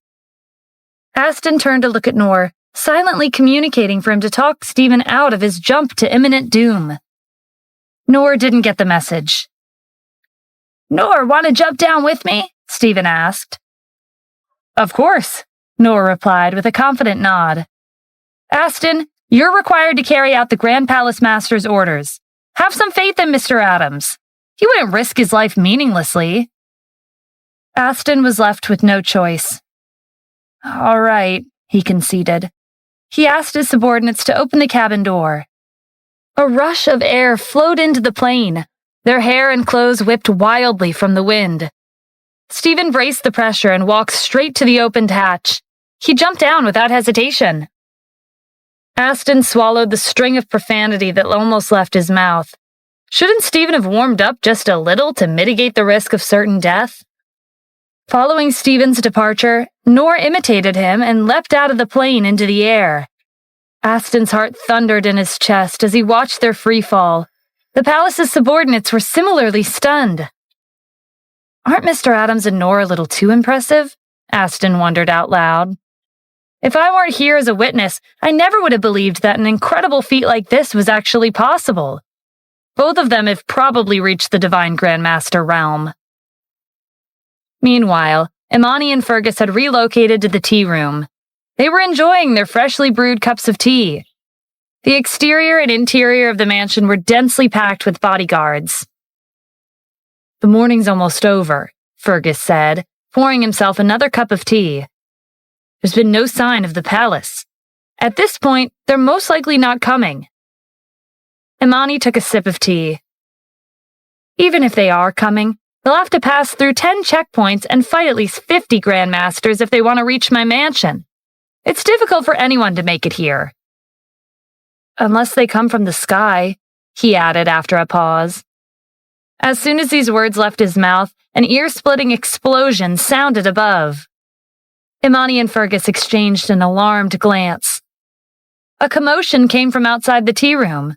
Aston turned to look at Nor, silently communicating for him to talk Stephen out of his jump to imminent doom. Nor didn't get the message. "Nor want to jump down with me?" Stephen asked. "Of course," Nor replied with a confident nod. "Aston, you're required to carry out the Grand Palace Master's orders. Have some faith in Mr. Adams. He wouldn't risk his life meaninglessly." Aston was left with no choice. "All right," he conceded. He asked his subordinates to open the cabin door. A rush of air flowed into the plane. Their hair and clothes whipped wildly from the wind. Stephen braced the pressure and walked straight to the opened hatch. He jumped down without hesitation. Aston swallowed the string of profanity that almost left his mouth. Shouldn't Stephen have warmed up just a little to mitigate the risk of certain death? Following Stephen's departure, Nor imitated him and leapt out of the plane into the air. Aston's heart thundered in his chest as he watched their free fall. The palace's subordinates were similarly stunned. "Aren't Mr. Adams and Nor a little too impressive?" Aston wondered out loud. "If I weren't here as a witness, I never would have believed that an incredible feat like this was actually possible. Both of them have probably reached the Divine Grandmaster realm." Meanwhile, Imani and Fergus had relocated to the tea room. They were enjoying their freshly brewed cups of tea. The exterior and interior of the mansion were densely packed with bodyguards. "The morning's almost over," Fergus said, pouring himself another cup of tea. "There's been no sign of the palace. At this point, they're most likely not coming." Imani took a sip of tea. "Even if they are coming, they'll have to pass through 10 checkpoints and fight at least 50 Grandmasters if they want to reach my mansion. It's difficult for anyone to make it here." "Unless they come from the sky," he added after a pause. As soon as these words left his mouth, an ear-splitting explosion sounded above. Imani and Fergus exchanged an alarmed glance. A commotion came from outside the tea room.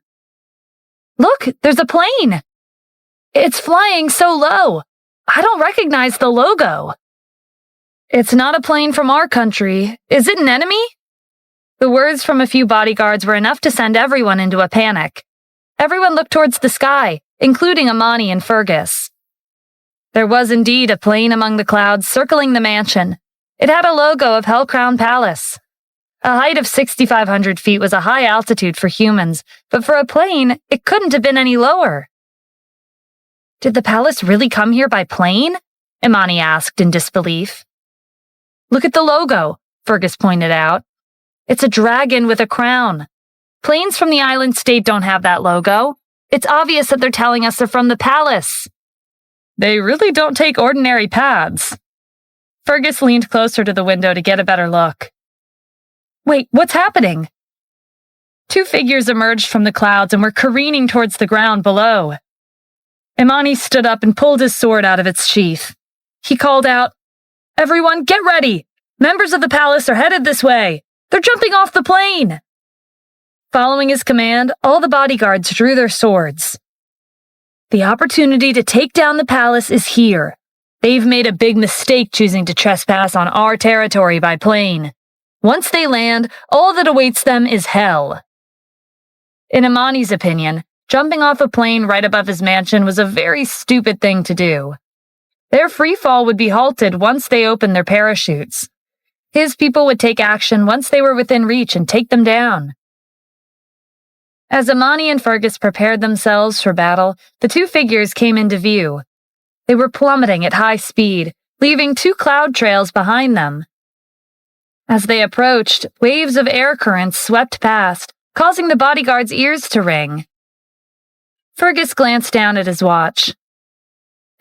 "Look, there's a plane! It's flying so low. I don't recognize the logo." "It's not a plane from our country. Is it an enemy?" The words from a few bodyguards were enough to send everyone into a panic. Everyone looked towards the sky, including Imani and Fergus. There was indeed a plane among the clouds circling the mansion. It had a logo of Hellcrown Palace. A height of 6,500 feet was a high altitude for humans, but for a plane, it couldn't have been any lower. "Did the palace really come here by plane?" Imani asked in disbelief. "Look at the logo," Fergus pointed out. "It's a dragon with a crown. Planes from the island state don't have that logo. It's obvious that they're telling us they're from the palace." "They really don't take ordinary paths." Fergus leaned closer to the window to get a better look. "Wait, what's happening?" Two figures emerged from the clouds and were careening towards the ground below. Imani stood up and pulled his sword out of its sheath. He called out, "Everyone, get ready! Members of the palace are headed this way! They're jumping off the plane!" Following his command, all the bodyguards drew their swords. "The opportunity to take down the palace is here. They've made a big mistake choosing to trespass on our territory by plane. Once they land, all that awaits them is hell." In Imani's opinion, jumping off a plane right above his mansion was a very stupid thing to do. Their free fall would be halted once they opened their parachutes. His people would take action once they were within reach and take them down. As Imani and Fergus prepared themselves for battle, the two figures came into view. They were plummeting at high speed, leaving 2 cloud trails behind them. As they approached, waves of air currents swept past, causing the bodyguards' ears to ring. Fergus glanced down at his watch.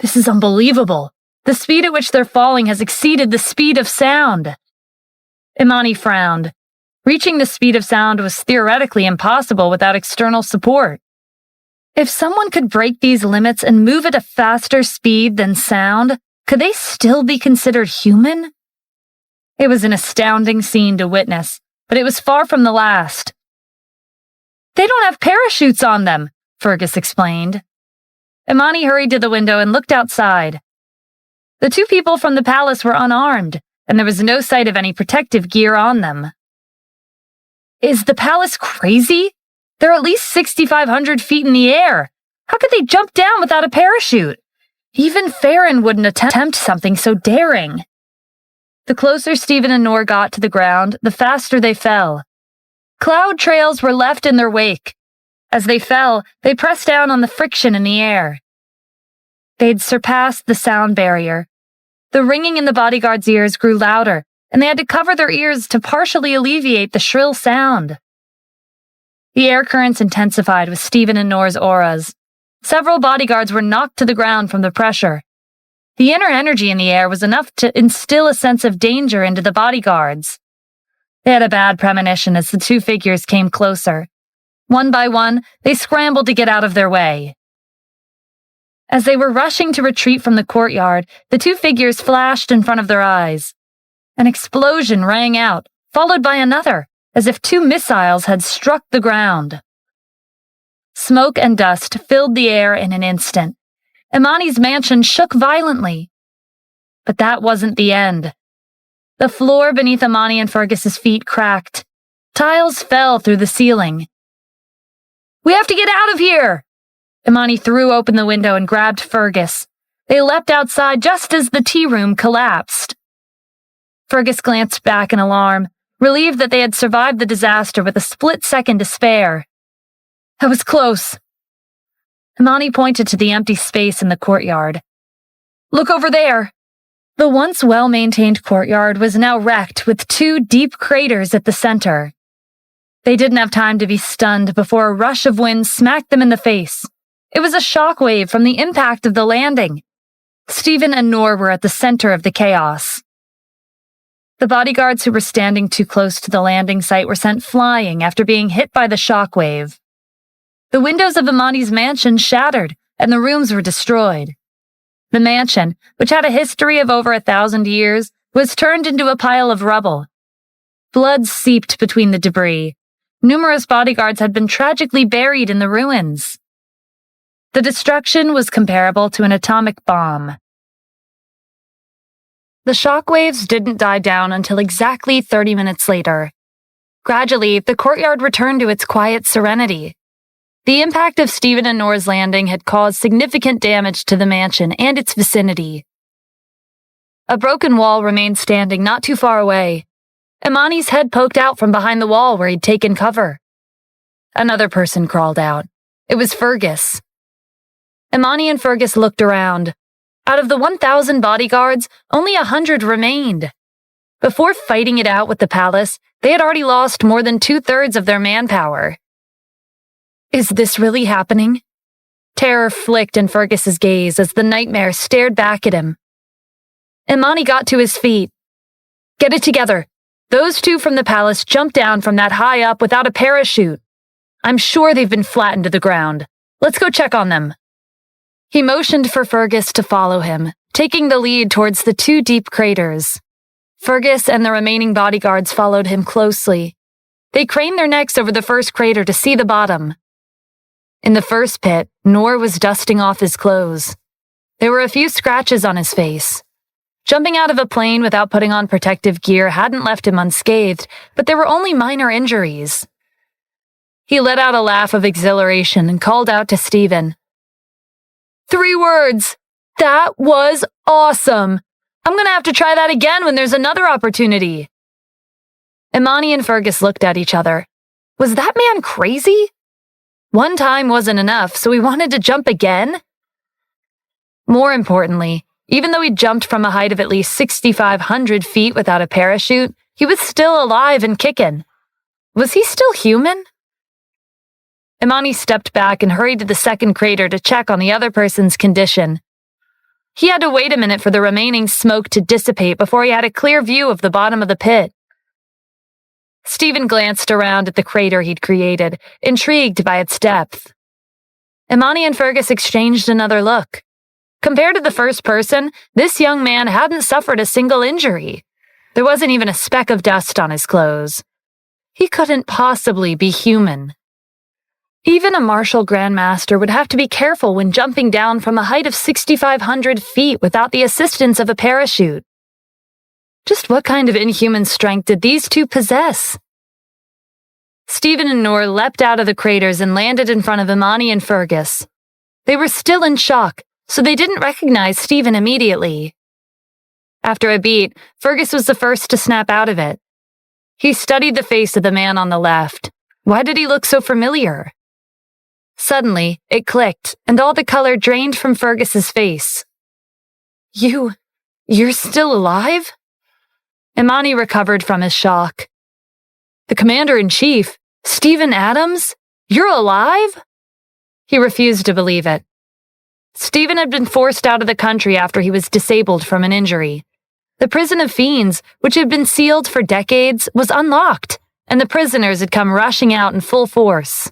"This is unbelievable. The speed at which they're falling has exceeded the speed of sound." Imani frowned. Reaching the speed of sound was theoretically impossible without external support. If someone could break these limits and move at a faster speed than sound, could they still be considered human? It was an astounding scene to witness, but it was far from the last. "They don't have parachutes on them," Fergus explained. Imani hurried to the window and looked outside. The two people from the palace were unarmed, and there was no sight of any protective gear on them. "Is the palace crazy? They're at least 6,500 feet in the air. How could they jump down without a parachute? Even Farron wouldn't attempt something so daring. The closer Stephen and Noor got to the ground, the faster they fell. Cloud trails were left in their wake. As they fell, they pressed down on the friction in the air. They'd surpassed the sound barrier. The ringing in the bodyguards' ears grew louder, and they had to cover their ears to partially alleviate the shrill sound. The air currents intensified with Stephen and Noor's auras. Several bodyguards were knocked to the ground from the pressure. The inner energy in the air was enough to instill a sense of danger into the bodyguards. They had a bad premonition as the two figures came closer. One by one, they scrambled to get out of their way. As they were rushing to retreat from the courtyard, the two figures flashed in front of their eyes. An explosion rang out, followed by another, as if two missiles had struck the ground. Smoke and dust filled the air in an instant. Imani's mansion shook violently. But that wasn't the end. The floor beneath Imani and Fergus's feet cracked. Tiles fell through the ceiling. "We have to get out of here!" Imani threw open the window and grabbed Fergus. They leapt outside just as the tea room collapsed. Fergus glanced back in alarm, relieved that they had survived the disaster with a split second to spare. "That was close." Imani pointed to the empty space in the courtyard. "Look over there." The once well-maintained courtyard was now wrecked with two deep craters at the center. They didn't have time to be stunned before a rush of wind smacked them in the face. It was a shockwave from the impact of the landing. Stephen and Noor were at the center of the chaos. The bodyguards who were standing too close to the landing site were sent flying after being hit by the shockwave. The windows of Imani's mansion shattered, and the rooms were destroyed. The mansion, which had a history of over 1,000 years, was turned into a pile of rubble. Blood seeped between the debris. Numerous bodyguards had been tragically buried in the ruins. The destruction was comparable to an atomic bomb. The shockwaves didn't die down until exactly 30 minutes later. Gradually, the courtyard returned to its quiet serenity. The impact of Stephen and Noor's landing had caused significant damage to the mansion and its vicinity. A broken wall remained standing not too far away. Imani's head poked out from behind the wall where he'd taken cover. Another person crawled out. It was Fergus. Imani and Fergus looked around. Out of the 1,000 bodyguards, only 100 remained. Before fighting it out with the palace, they had already lost more than 2/3 of their manpower. Is this really happening? Terror flicked in Fergus's gaze as the nightmare stared back at him. Imani got to his feet. "Get it together. Those two from the palace jumped down from that high up without a parachute. I'm sure they've been flattened to the ground. Let's go check on them." He motioned for Fergus to follow him, taking the lead towards the two deep craters. Fergus and the remaining bodyguards followed him closely. They craned their necks over the first crater to see the bottom. In the first pit, Noor was dusting off his clothes. There were a few scratches on his face. Jumping out of a plane without putting on protective gear hadn't left him unscathed, but there were only minor injuries. He let out a laugh of exhilaration and called out to Stephen. 3 words. That was awesome. I'm gonna have to try that again when there's another opportunity. Imani and Fergus looked at each other. Was that man crazy? One time wasn't enough, so he wanted to jump again? More importantly, even though he jumped from a height of at least 6,500 feet without a parachute, he was still alive and kicking. Was he still human? Imani stepped back and hurried to the second crater to check on the other person's condition. He had to wait a minute for the remaining smoke to dissipate before he had a clear view of the bottom of the pit. Stephen glanced around at the crater he'd created, intrigued by its depth. Imani and Fergus exchanged another look. Compared to the first person, this young man hadn't suffered a single injury. There wasn't even a speck of dust on his clothes. He couldn't possibly be human. Even a martial grandmaster would have to be careful when jumping down from a height of 6,500 feet without the assistance of a parachute. Just what kind of inhuman strength did these two possess? Stephen and Noor leapt out of the craters and landed in front of Imani and Fergus. They were still in shock, so they didn't recognize Stephen immediately. After a beat, Fergus was the first to snap out of it. He studied the face of the man on the left. Why did he look so familiar? Suddenly, it clicked, and all the color drained from Fergus's face. You're still alive? Imani recovered from his shock. The Commander-in-Chief, Stephen Adams? You're alive? He refused to believe it. Stephen had been forced out of the country after he was disabled from an injury. The prison of fiends, which had been sealed for decades, was unlocked, and the prisoners had come rushing out in full force.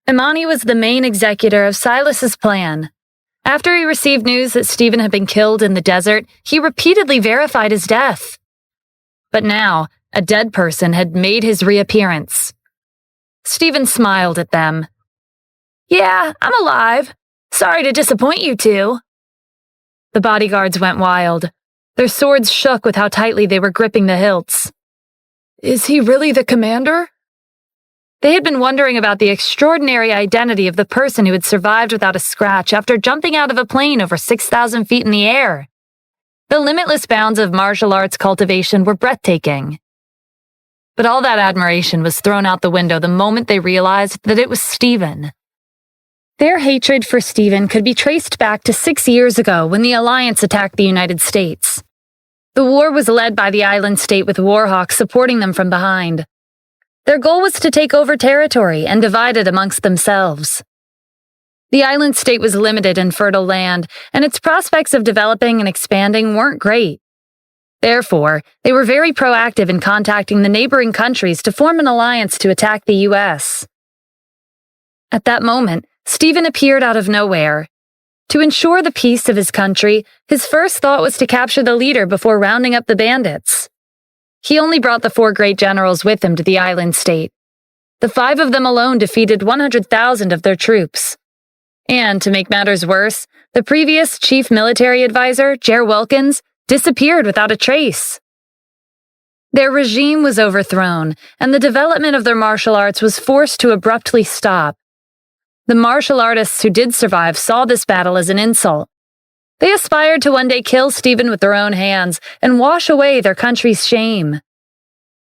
Imani was the main executor of Silas's plan. After he received news that Stephen had been killed in the desert, he repeatedly verified his death. But now, a dead person had made his reappearance. Stephen smiled at them. "Yeah, I'm alive. Sorry to disappoint you two." The bodyguards went wild. Their swords shook with how tightly they were gripping the hilts. "Is he really the commander?" They had been wondering about the extraordinary identity of the person who had survived without a scratch after jumping out of a plane over 6,000 feet in the air. The limitless bounds of martial arts cultivation were breathtaking. But all that admiration was thrown out the window the moment they realized that it was Stephen. Their hatred for Stephen could be traced back to 6 years ago when the Alliance attacked the United States. The war was led by the island state with Warhawks supporting them from behind. Their goal was to take over territory and divide it amongst themselves. The island state was limited in fertile land, and its prospects of developing and expanding weren't great. Therefore, they were very proactive in contacting the neighboring countries to form an alliance to attack the U.S. At that moment, Stephen appeared out of nowhere. To ensure the peace of his country, his first thought was to capture the leader before rounding up the bandits. He only brought the 4 great generals with him to the island state. The 5 of them alone defeated 100,000 of their troops. And, to make matters worse, the previous chief military advisor, Jer Wilkins, disappeared without a trace. Their regime was overthrown, and the development of their martial arts was forced to abruptly stop. The martial artists who did survive saw this battle as an insult. They aspired to one day kill Stephen with their own hands and wash away their country's shame.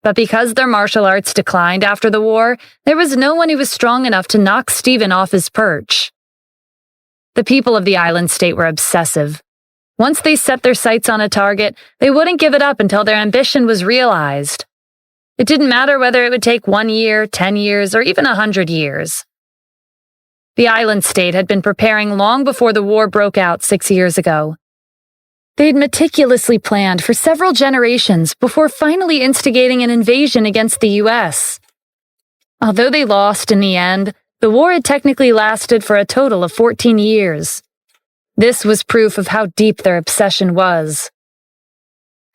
But because their martial arts declined after the war, there was no one who was strong enough to knock Stephen off his perch. The people of the island state were obsessive. Once they set their sights on a target, they wouldn't give it up until their ambition was realized. It didn't matter whether it would take 1 year, 10 years, or even 100 years. The island state had been preparing long before the war broke out 6 years ago. They had meticulously planned for several generations before finally instigating an invasion against the U.S. Although they lost in the end, the war had technically lasted for a total of 14 years. This was proof of how deep their obsession was.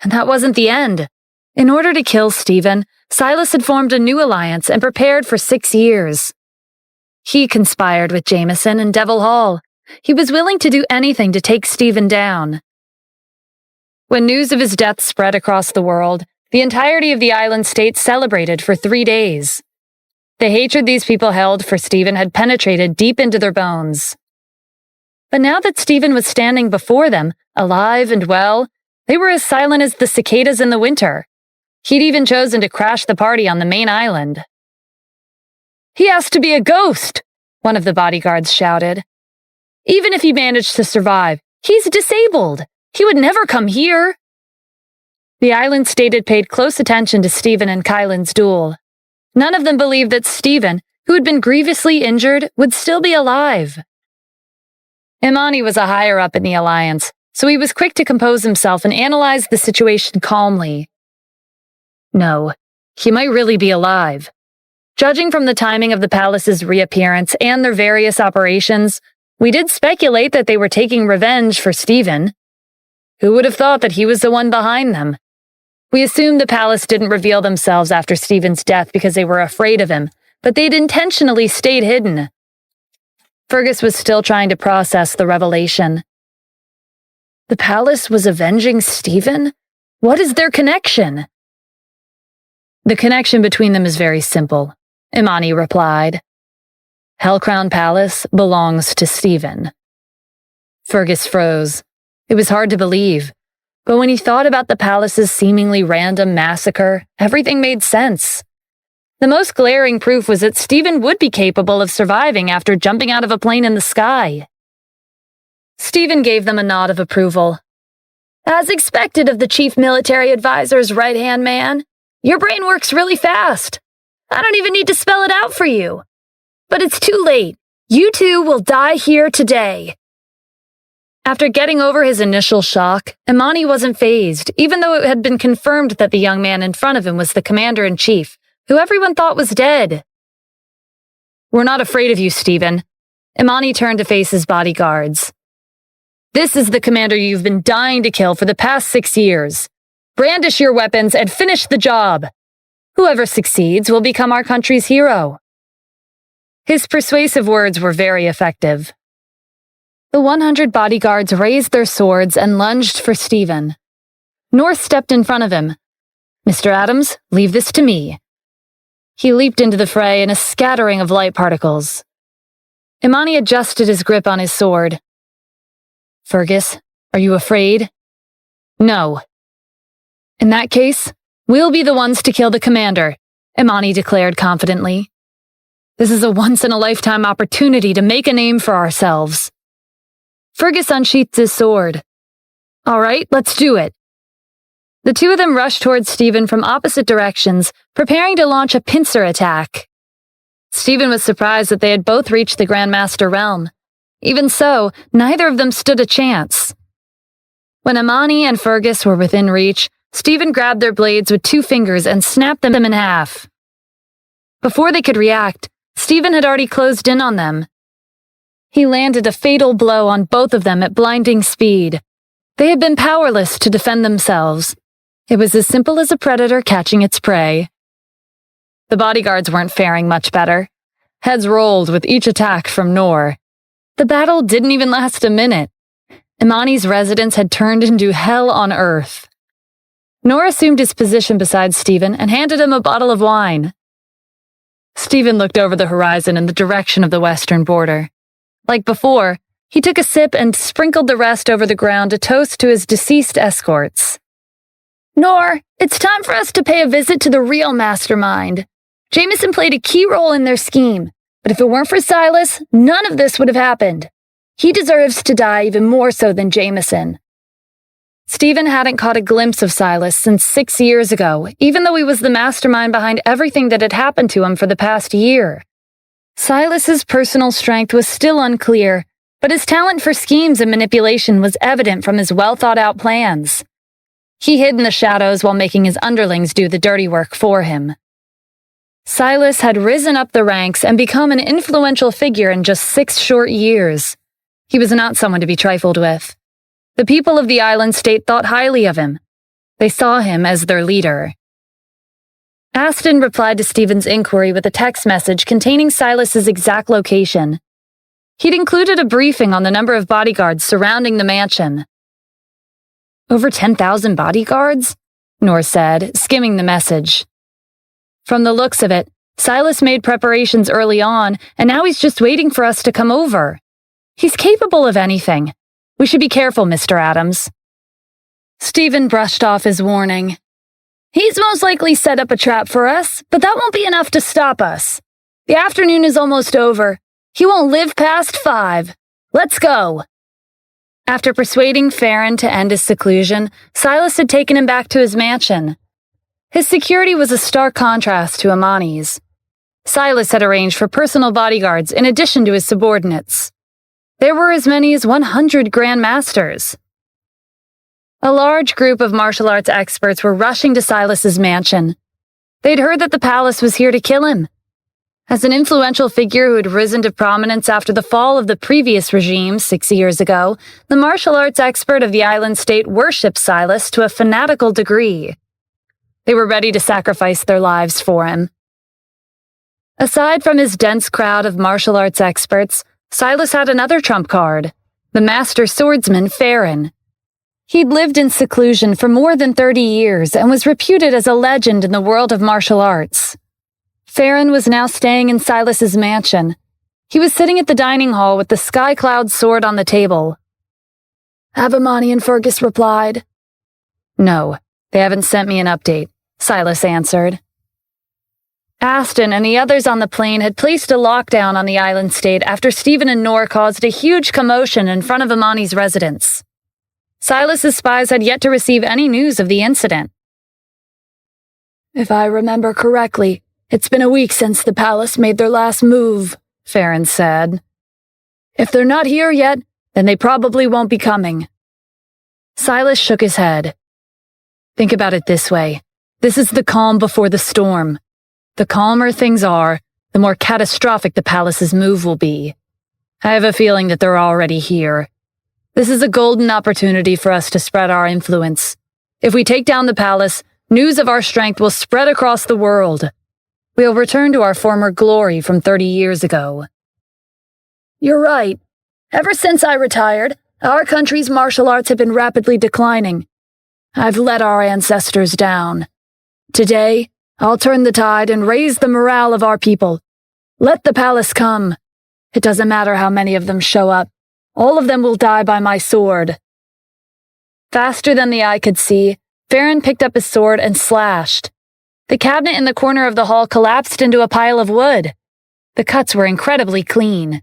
And that wasn't the end. In order to kill Stephen, Silas had formed a new alliance and prepared for 6 years. He conspired with Jameson and Devil Hall. He was willing to do anything to take Stephen down. When news of his death spread across the world, the entirety of the island state celebrated for 3 days. The hatred these people held for Stephen had penetrated deep into their bones. But now that Stephen was standing before them, alive and well, they were as silent as the cicadas in the winter. He'd even chosen to crash the party on the main island. "He has to be a ghost," one of the bodyguards shouted. "Even if he managed to survive, he's disabled. He would never come here." The island state had paid close attention to Stephen and Kylan's duel. None of them believed that Stephen, who had been grievously injured, would still be alive. Imani was a higher-up in the alliance, so he was quick to compose himself and analyze the situation calmly. No, he might really be alive. Judging from the timing of the palace's reappearance and their various operations, we did speculate that they were taking revenge for Stephen. Who would have thought that he was the one behind them? We assumed the palace didn't reveal themselves after Stephen's death because they were afraid of him, but they'd intentionally stayed hidden. Fergus was still trying to process the revelation. The palace was avenging Stephen? What is their connection? The connection between them is very simple, Imani replied. Hellcrown Palace belongs to Stephen. Fergus froze. It was hard to believe. But when he thought about the palace's seemingly random massacre, everything made sense. The most glaring proof was that Stephen would be capable of surviving after jumping out of a plane in the sky. Stephen gave them a nod of approval. As expected of the chief military advisor's right-hand man, your brain works really fast. I don't even need to spell it out for you. But it's too late. You two will die here today. After getting over his initial shock, Imani wasn't fazed, even though it had been confirmed that the young man in front of him was the commander-in-chief, who everyone thought was dead. We're not afraid of you, Stephen. Imani turned to face his bodyguards. This is the commander you've been dying to kill for the past 6 years. Brandish your weapons and finish the job. Whoever succeeds will become our country's hero. His persuasive words were very effective. The 100 bodyguards raised their swords and lunged for Stephen. North stepped in front of him. Mr. Adams, leave this to me. He leaped into the fray in a scattering of light particles. Imani adjusted his grip on his sword. Fergus, are you afraid? No. In that case, we'll be the ones to kill the commander, Imani declared confidently. This is a once-in-a-lifetime opportunity to make a name for ourselves. Fergus unsheathed his sword. All right, let's do it. The two of them rushed towards Stephen from opposite directions, preparing to launch a pincer attack. Stephen was surprised that they had both reached the Grandmaster realm. Even so, neither of them stood a chance. When Imani and Fergus were within reach, Stephen grabbed their blades with 2 fingers and snapped them in half. Before they could react, Stephen had already closed in on them. He landed a fatal blow on both of them at blinding speed. They had been powerless to defend themselves. It was as simple as a predator catching its prey. The bodyguards weren't faring much better. Heads rolled with each attack from Noor. The battle didn't even last a minute. Imani's residence had turned into hell on earth. Noor assumed his position beside Stephen and handed him a bottle of wine. Stephen looked over the horizon in the direction of the western border. Like before, he took a sip and sprinkled the rest over the ground to toast to his deceased escorts. Noor, it's time for us to pay a visit to the real mastermind. Jameson played a key role in their scheme, but if it weren't for Silas, none of this would have happened. He deserves to die even more so than Jameson. Stephen hadn't caught a glimpse of Silas since 6 years ago, even though he was the mastermind behind everything that had happened to him for the past year. Silas's personal strength was still unclear, but his talent for schemes and manipulation was evident from his well-thought-out plans. He hid in the shadows while making his underlings do the dirty work for him. Silas had risen up the ranks and become an influential figure in just 6 short years. He was not someone to be trifled with. The people of the island state thought highly of him. They saw him as their leader. Aston replied to Stephen's inquiry with a text message containing Silas's exact location. He'd included a briefing on the number of bodyguards surrounding the mansion. Over 10,000 bodyguards? Noor said, skimming the message. From the looks of it, Silas made preparations early on, and now he's just waiting for us to come over. He's capable of anything. We should be careful, Mr. Adams. Stephen brushed off his warning. He's most likely set up a trap for us, but that won't be enough to stop us. The afternoon is almost over. He won't live past 5. Let's go. After persuading Farron to end his seclusion, Silas had taken him back to his mansion. His security was a stark contrast to Imani's. Silas had arranged for personal bodyguards in addition to his subordinates. There were as many as 100 grandmasters. A large group of martial arts experts were rushing to Silas's mansion. They'd heard that the palace was here to kill him. As an influential figure who had risen to prominence after the fall of the previous regime 6 years ago, the martial arts expert of the island state worshipped Silas to a fanatical degree. They were ready to sacrifice their lives for him. Aside from his dense crowd of martial arts experts, Silas had another trump card, the master swordsman Farron. He'd lived in seclusion for more than 30 years and was reputed as a legend in the world of martial arts. Farron was now staying in Silas's mansion. He was sitting at the dining hall with the sky cloud sword on the table. Have Amani and Fergus replied? No, they haven't sent me an update, Silas answered. Aston and the others on the plane had placed a lockdown on the island state after Stephen and Noor caused a huge commotion in front of Amani's residence. Silas's spies had yet to receive any news of the incident. If I remember correctly, it's been a week since the palace made their last move, Farron said. If they're not here yet, then they probably won't be coming. Silas shook his head. Think about it this way. This is the calm before the storm. The calmer things are, the more catastrophic the palace's move will be. I have a feeling that they're already here. This is a golden opportunity for us to spread our influence. If we take down the palace, news of our strength will spread across the world. We'll return to our former glory from 30 years ago. You're right. Ever since I retired, our country's martial arts have been rapidly declining. I've let our ancestors down. Today, I'll turn the tide and raise the morale of our people. Let the palace come. It doesn't matter how many of them show up. All of them will die by my sword. Faster than the eye could see, Farron picked up his sword and slashed. The cabinet in the corner of the hall collapsed into a pile of wood. The cuts were incredibly clean.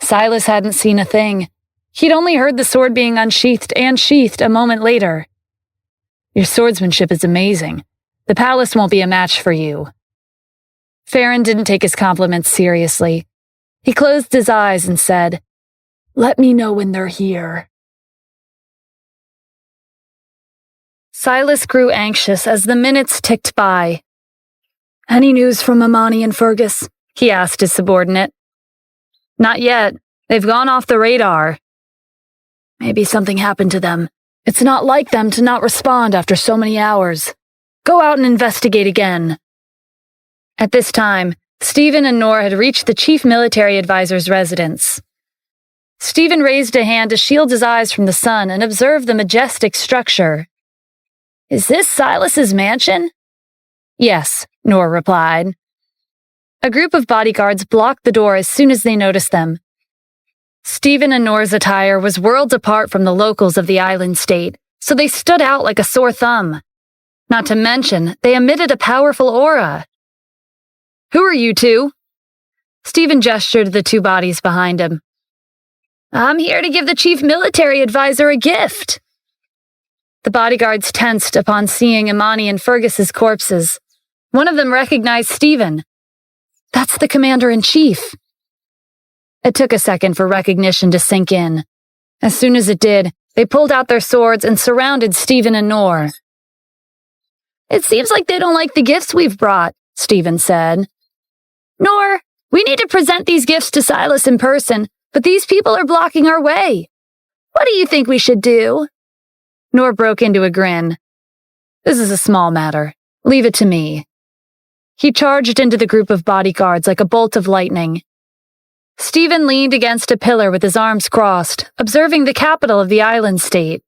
Silas hadn't seen a thing. He'd only heard the sword being unsheathed and sheathed a moment later. Your swordsmanship is amazing. The palace won't be a match for you. Farron didn't take his compliments seriously. He closed his eyes and said, Let me know when they're here. Silas grew anxious as the minutes ticked by. Any news from Amani and Fergus? He asked his subordinate. Not yet. They've gone off the radar. Maybe something happened to them. It's not like them to not respond after so many hours. Go out and investigate again. At this time, Stephen and Noor had reached the chief military advisor's residence. Stephen raised a hand to shield his eyes from the sun and observed the majestic structure. Is this Silas's mansion? Yes, Noor replied. A group of bodyguards blocked the door as soon as they noticed them. Stephen and Noor's attire was worlds apart from the locals of the island state, so they stood out like a sore thumb. Not to mention, they emitted a powerful aura. Who are you two? Stephen gestured to the two bodies behind him. I'm here to give the chief military advisor a gift. The bodyguards tensed upon seeing Amani and Fergus's corpses. One of them recognized Stephen. That's the commander-in-chief. It took a second for recognition to sink in. As soon as it did, they pulled out their swords and surrounded Stephen and Noor. It seems like they don't like the gifts we've brought, Stephen said. Noor, we need to present these gifts to Silas in person, but these people are blocking our way. What do you think we should do? Noor broke into a grin. This is a small matter. Leave it to me. He charged into the group of bodyguards like a bolt of lightning. Stephen leaned against a pillar with his arms crossed, observing the capital of the island state.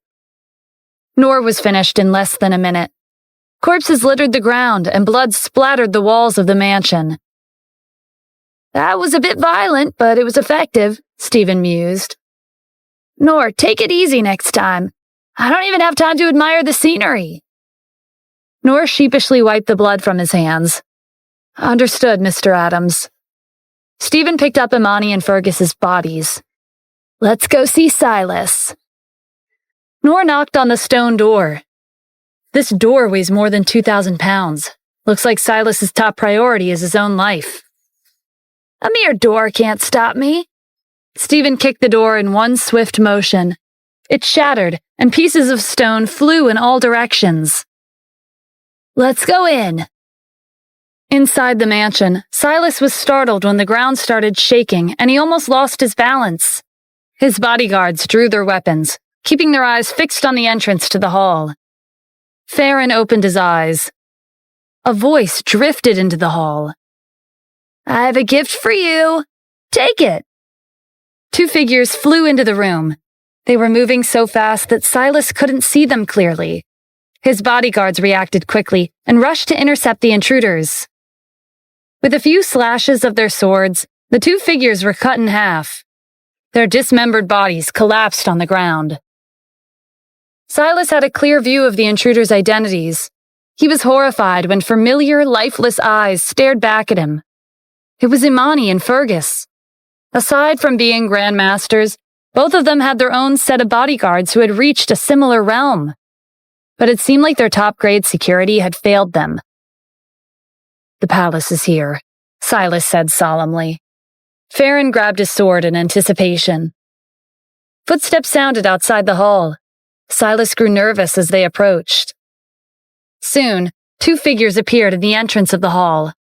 Noor was finished in less than a minute. Corpses littered the ground and blood splattered the walls of the mansion. That was a bit violent, but it was effective, Stephen mused. Noor, take it easy next time. I don't even have time to admire the scenery. Noor sheepishly wiped the blood from his hands. Understood, Mr. Adams. Stephen picked up Amani and Fergus's bodies. Let's go see Silas. Noor knocked on the stone door. This door weighs more than 2,000 pounds. Looks like Silas's top priority is his own life. A mere door can't stop me. Stephen kicked the door in one swift motion. It shattered, and pieces of stone flew in all directions. Let's go in. Inside the mansion, Silas was startled when the ground started shaking and he almost lost his balance. His bodyguards drew their weapons, keeping their eyes fixed on the entrance to the hall. Farron opened his eyes. A voice drifted into the hall. I have a gift for you. Take it. Two figures flew into the room. They were moving so fast that Silas couldn't see them clearly. His bodyguards reacted quickly and rushed to intercept the intruders. With a few slashes of their swords, the two figures were cut in half. Their dismembered bodies collapsed on the ground. Silas had a clear view of the intruders' identities. He was horrified when familiar, lifeless eyes stared back at him. It was Imani and Fergus. Aside from being grandmasters, both of them had their own set of bodyguards who had reached a similar realm. But it seemed like their top-grade security had failed them. "The palace is here," Silas said solemnly. Farron grabbed his sword in anticipation. Footsteps sounded outside the hall. Silas grew nervous as they approached. Soon, 2 figures appeared in the entrance of the hall.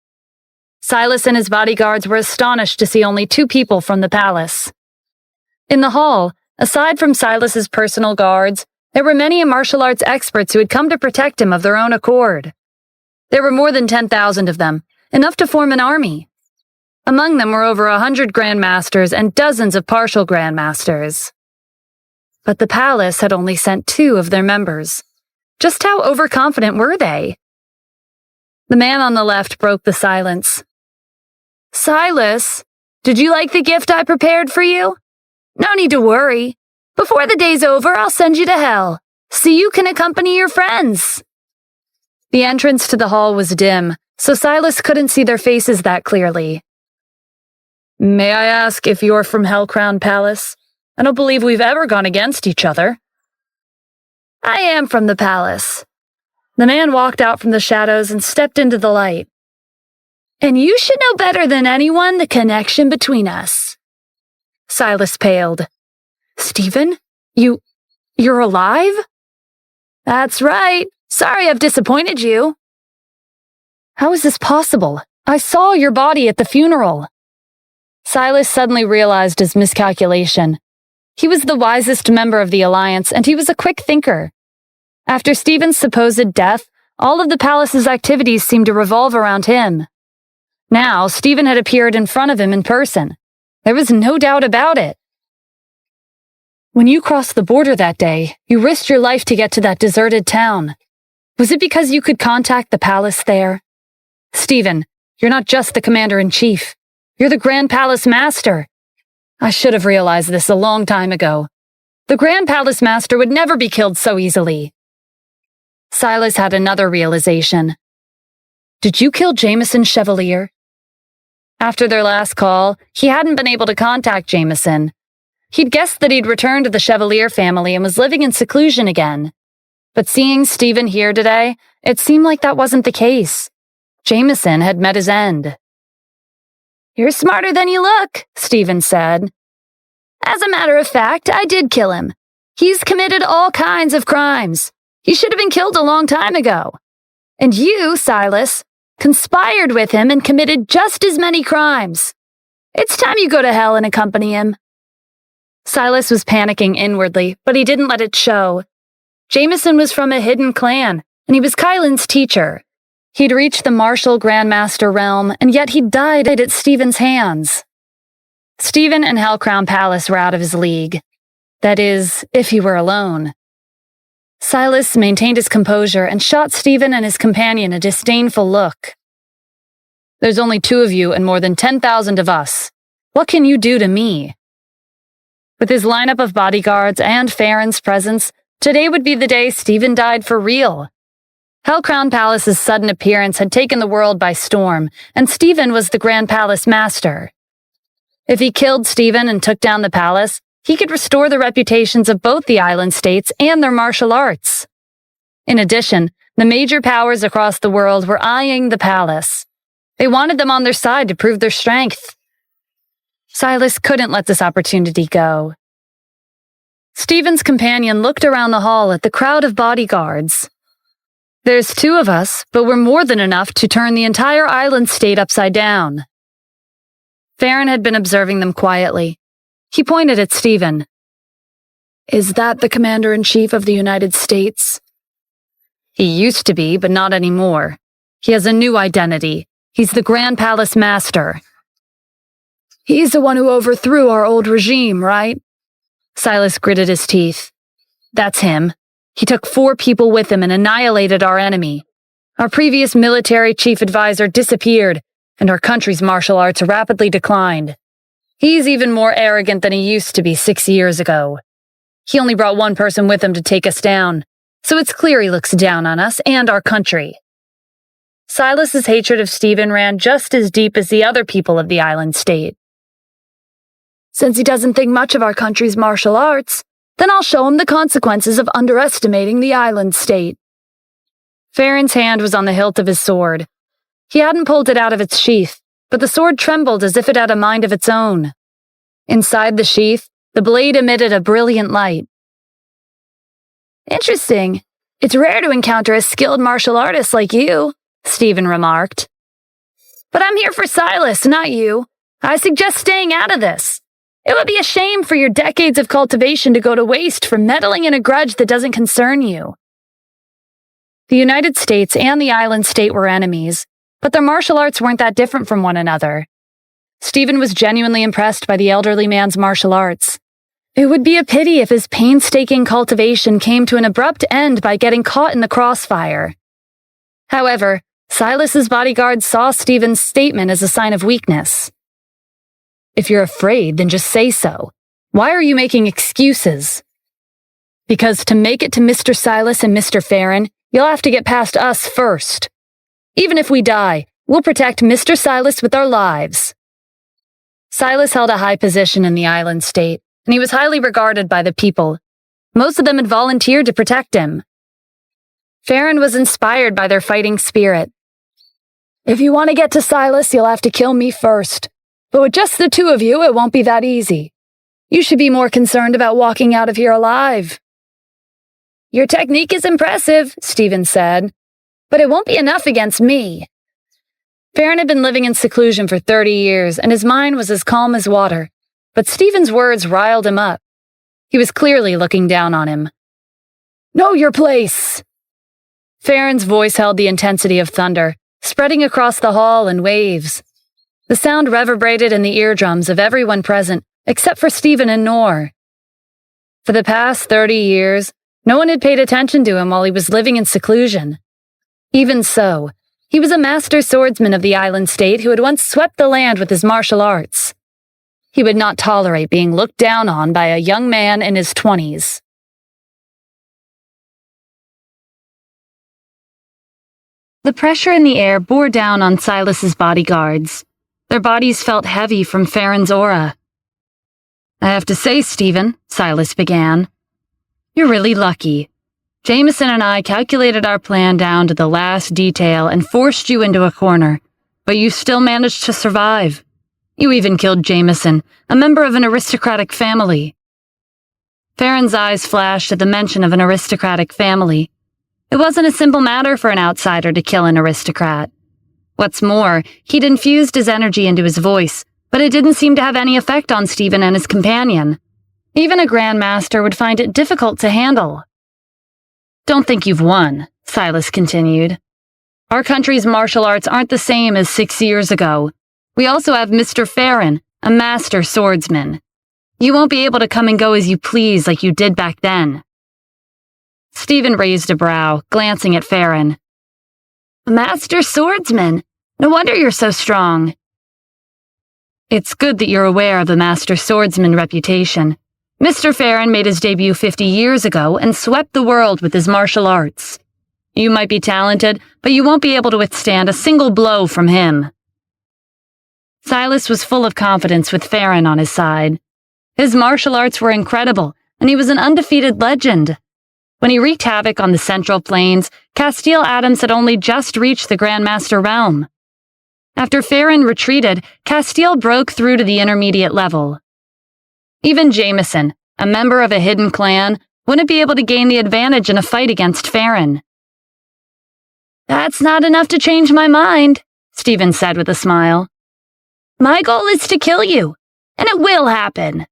Silas and his bodyguards were astonished to see only 2 people from the palace. In the hall, aside from Silas's personal guards, there were many martial arts experts who had come to protect him of their own accord. There were more than 10,000 of them, enough to form an army. Among them were over 100 grandmasters and dozens of partial grandmasters. But the palace had only sent 2 of their members. Just how overconfident were they? The man on the left broke the silence. "Silas, did you like the gift I prepared for you? No need to worry. Before the day's over, I'll send you to hell, so you can accompany your friends." The entrance to the hall was dim, so Silas couldn't see their faces that clearly. "May I ask if you're from Hellcrown Palace? I don't believe we've ever gone against each other." "I am from the palace." The man walked out from the shadows and stepped into the light. "And you should know better than anyone the connection between us." Silas paled. "Stephen? You're alive?" "That's right. Sorry I've disappointed you." "How is this possible? I saw your body at the funeral." Silas suddenly realized his miscalculation. He was the wisest member of the Alliance, and he was a quick thinker. After Stephen's supposed death, all of the palace's activities seemed to revolve around him. Now, Stephen had appeared in front of him in person. There was no doubt about it. "When you crossed the border that day, you risked your life to get to that deserted town. Was it because you could contact the palace there? Stephen, you're not just the commander-in-chief. You're the Grand Palace Master. I should have realized this a long time ago. The Grand Palace Master would never be killed so easily." Silas had another realization. "Did you kill Jameson Chevalier?" After their last call, he hadn't been able to contact Jameson. He'd guessed that he'd returned to the Chevalier family and was living in seclusion again. But seeing Stephen here today, it seemed like that wasn't the case. Jameson had met his end. "You're smarter than you look," Stephen said. "As a matter of fact, I did kill him. He's committed all kinds of crimes. He should have been killed a long time ago. And you, Silas, conspired with him and committed just as many crimes. It's time you go to hell and accompany him." Silas was panicking inwardly, but he didn't let it show. Jameson was from a hidden clan, and he was Kylan's teacher. He'd reached the martial grandmaster realm, and yet he'd died at Stephen's hands. Stephen and Hellcrown Palace were out of his league. That is, if he were alone. Silas maintained his composure and shot Stephen and his companion a disdainful look. "There's only 2 of you and more than 10,000 of us. What can you do to me?" With his lineup of bodyguards and Farron's presence, today would be the day Stephen died for real. Hellcrown Palace's sudden appearance had taken the world by storm, and Stephen was the Grand Palace Master. If he killed Stephen and took down the palace, he could restore the reputations of both the island states and their martial arts. In addition, the major powers across the world were eyeing the palace. They wanted them on their side to prove their strength. Silas couldn't let this opportunity go. Stephen's companion looked around the hall at the crowd of bodyguards. "There's 2 of us, but we're more than enough to turn the entire island state upside down." Farron had been observing them quietly. He pointed at Stephen. "Is that the Commander-in-Chief of the United States?" "He used to be, but not anymore. He has a new identity. He's the Grand Palace Master." "He's the one who overthrew our old regime, right?" Silas gritted his teeth. "That's him. He took 4 people with him and annihilated our enemy. Our previous military chief advisor disappeared, and our country's martial arts rapidly declined. He's even more arrogant than he used to be 6 years ago. He only brought one person with him to take us down, so it's clear he looks down on us and our country. Silas's hatred of Stephen ran just as deep as the other people of the island state. Since he doesn't think much of our country's martial arts, then I'll show him the consequences of underestimating the island state. Farron's hand was on the hilt of his sword. He hadn't pulled it out of its sheath, but the sword trembled as if it had a mind of its own. Inside the sheath, the blade emitted a brilliant light. Interesting. It's rare to encounter a skilled martial artist like you, Stephen remarked. But I'm here for Silas, not you. I suggest staying out of this. It would be a shame for your decades of cultivation to go to waste for meddling in a grudge that doesn't concern you. The United States and the island state were enemies, but their martial arts weren't that different from one another. Stephen was genuinely impressed by the elderly man's martial arts. It would be a pity if his painstaking cultivation came to an abrupt end by getting caught in the crossfire. However, Silas's bodyguards saw Stephen's statement as a sign of weakness. If you're afraid, then just say so. Why are you making excuses? Because to make it to Mr. Silas and Mr. Farron, you'll have to get past us first. Even if we die, we'll protect Mr. Silas with our lives. Silas held a high position in the island state, and he was highly regarded by the people. Most of them had volunteered to protect him. Farron was inspired by their fighting spirit. If you want to get to Silas, you'll have to kill me first. But with just the two of you, it won't be that easy. You should be more concerned about walking out of here alive. Your technique is impressive, Stephen said, but it won't be enough against me. Farron had been living in seclusion for 30 years, and his mind was as calm as water, but Stephen's words riled him up. He was clearly looking down on him. Know your place! Farron's voice held the intensity of thunder, spreading across the hall in waves. The sound reverberated in the eardrums of everyone present, except for Stephen and Noor. For the past 30 years, no one had paid attention to him while he was living in seclusion. Even so, he was a master swordsman of the island state who had once swept the land with his martial arts. He would not tolerate being looked down on by a young man in his 20s. The pressure in the air bore down on Silas's bodyguards. Their bodies felt heavy from Farron's aura. I have to say, Stephen, Silas began, you're really lucky. Jameson and I calculated our plan down to the last detail and forced you into a corner, but you still managed to survive. You even killed Jameson, a member of an aristocratic family. Farron's eyes flashed at the mention of an aristocratic family. It wasn't a simple matter for an outsider to kill an aristocrat. What's more, he'd infused his energy into his voice, but it didn't seem to have any effect on Stephen and his companion. Even a grandmaster would find it difficult to handle. Don't think you've won, Silas continued. Our country's martial arts aren't the same as 6 years ago. We also have Mr. Farron, a master swordsman. You won't be able to come and go as you please like you did back then. Stephen raised a brow, glancing at Farron. A master swordsman? No wonder you're so strong. It's good that you're aware of the master swordsman reputation. Mr. Farron made his debut 50 years ago and swept the world with his martial arts. You might be talented, but you won't be able to withstand a single blow from him. Silas was full of confidence with Farron on his side. His martial arts were incredible, and he was an undefeated legend. When he wreaked havoc on the Central Plains, Castile Adams had only just reached the Grandmaster realm. After Farron retreated, Castile broke through to the intermediate level. Even Jameson, a member of a hidden clan, wouldn't be able to gain the advantage in a fight against Farron. That's not enough to change my mind, Stephen said with a smile. My goal is to kill you, and it will happen.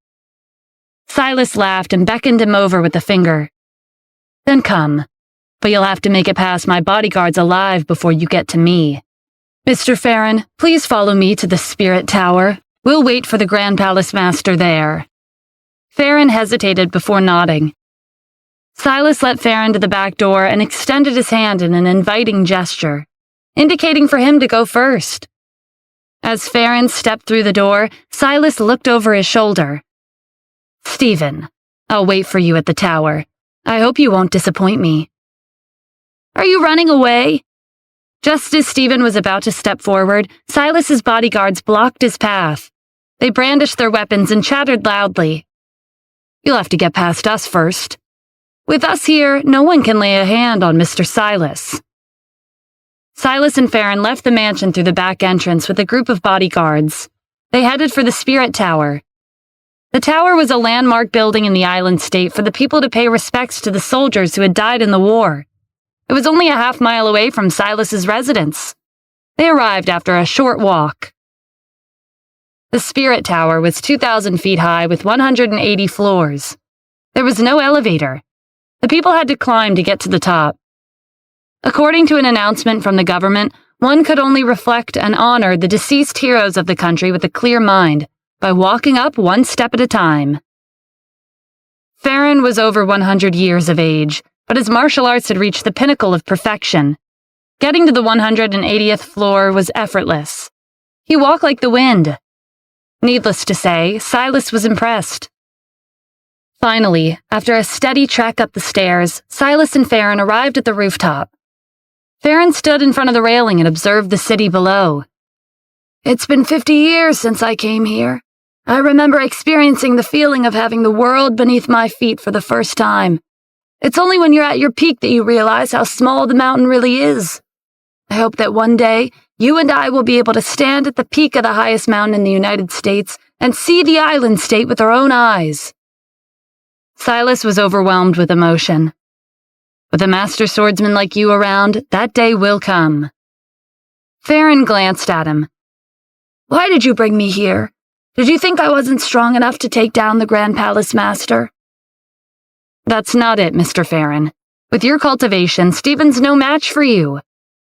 Silas laughed and beckoned him over with a finger. Then come, but you'll have to make it past my bodyguards alive before you get to me. Mr. Farron, please follow me to the Spirit Tower. We'll wait for the Grand Palace Master there. Farron hesitated before nodding. Silas let Farron to the back door and extended his hand in an inviting gesture, indicating for him to go first. As Farron stepped through the door, Silas looked over his shoulder. "Stephen, I'll wait for you at the tower. I hope you won't disappoint me." "Are you running away?" Just as Stephen was about to step forward, Silas's bodyguards blocked his path. They brandished their weapons and chattered loudly. "You'll have to get past us first. With us here, no one can lay a hand on Mr. Silas." Silas and Farron left the mansion through the back entrance with a group of bodyguards. They headed for the Spirit Tower. The tower was a landmark building in the island state for the people to pay respects to the soldiers who had died in the war. It was only a half-mile away from Silas's residence. They arrived after a short walk. The Spirit Tower was 2,000 feet high with 180 floors. There was no elevator. The people had to climb to get to the top. According to an announcement from the government, one could only reflect and honor the deceased heroes of the country with a clear mind by walking up one step at a time. Farron was over 100 years of age, but his martial arts had reached the pinnacle of perfection. Getting to the 180th floor was effortless. He walked like the wind. Needless to say, Silas was impressed. Finally, after a steady trek up the stairs, Silas and Farron arrived at the rooftop. Farron stood in front of the railing and observed the city below. "It's been 50 years since I came here. I remember experiencing the feeling of having the world beneath my feet for the first time. It's only when you're at your peak that you realize how small the mountain really is. I hope that one day, you and I will be able to stand at the peak of the highest mountain in the United States and see the island state with our own eyes." Silas was overwhelmed with emotion. "With a master swordsman like you around, that day will come." Farron glanced at him. "Why did you bring me here? Did you think I wasn't strong enough to take down the Grand Palace Master?" "That's not it, Mr. Farron. With your cultivation, Stephen's no match for you.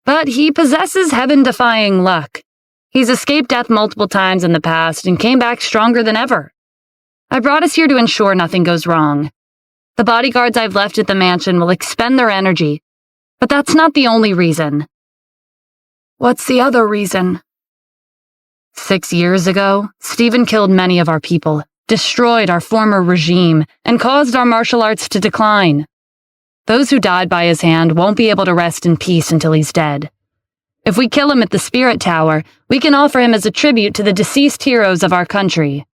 But he possesses heaven-defying luck. He's escaped death multiple times in the past and came back stronger than ever. I brought us here to ensure nothing goes wrong. The bodyguards I've left at the mansion will expend their energy, but that's not the only reason." "What's the other reason?" 6 years ago, Stephen killed many of our people, destroyed our former regime, and caused our martial arts to decline. Those who died by his hand won't be able to rest in peace until he's dead. If we kill him at the Spirit Tower, we can offer him as a tribute to the deceased heroes of our country."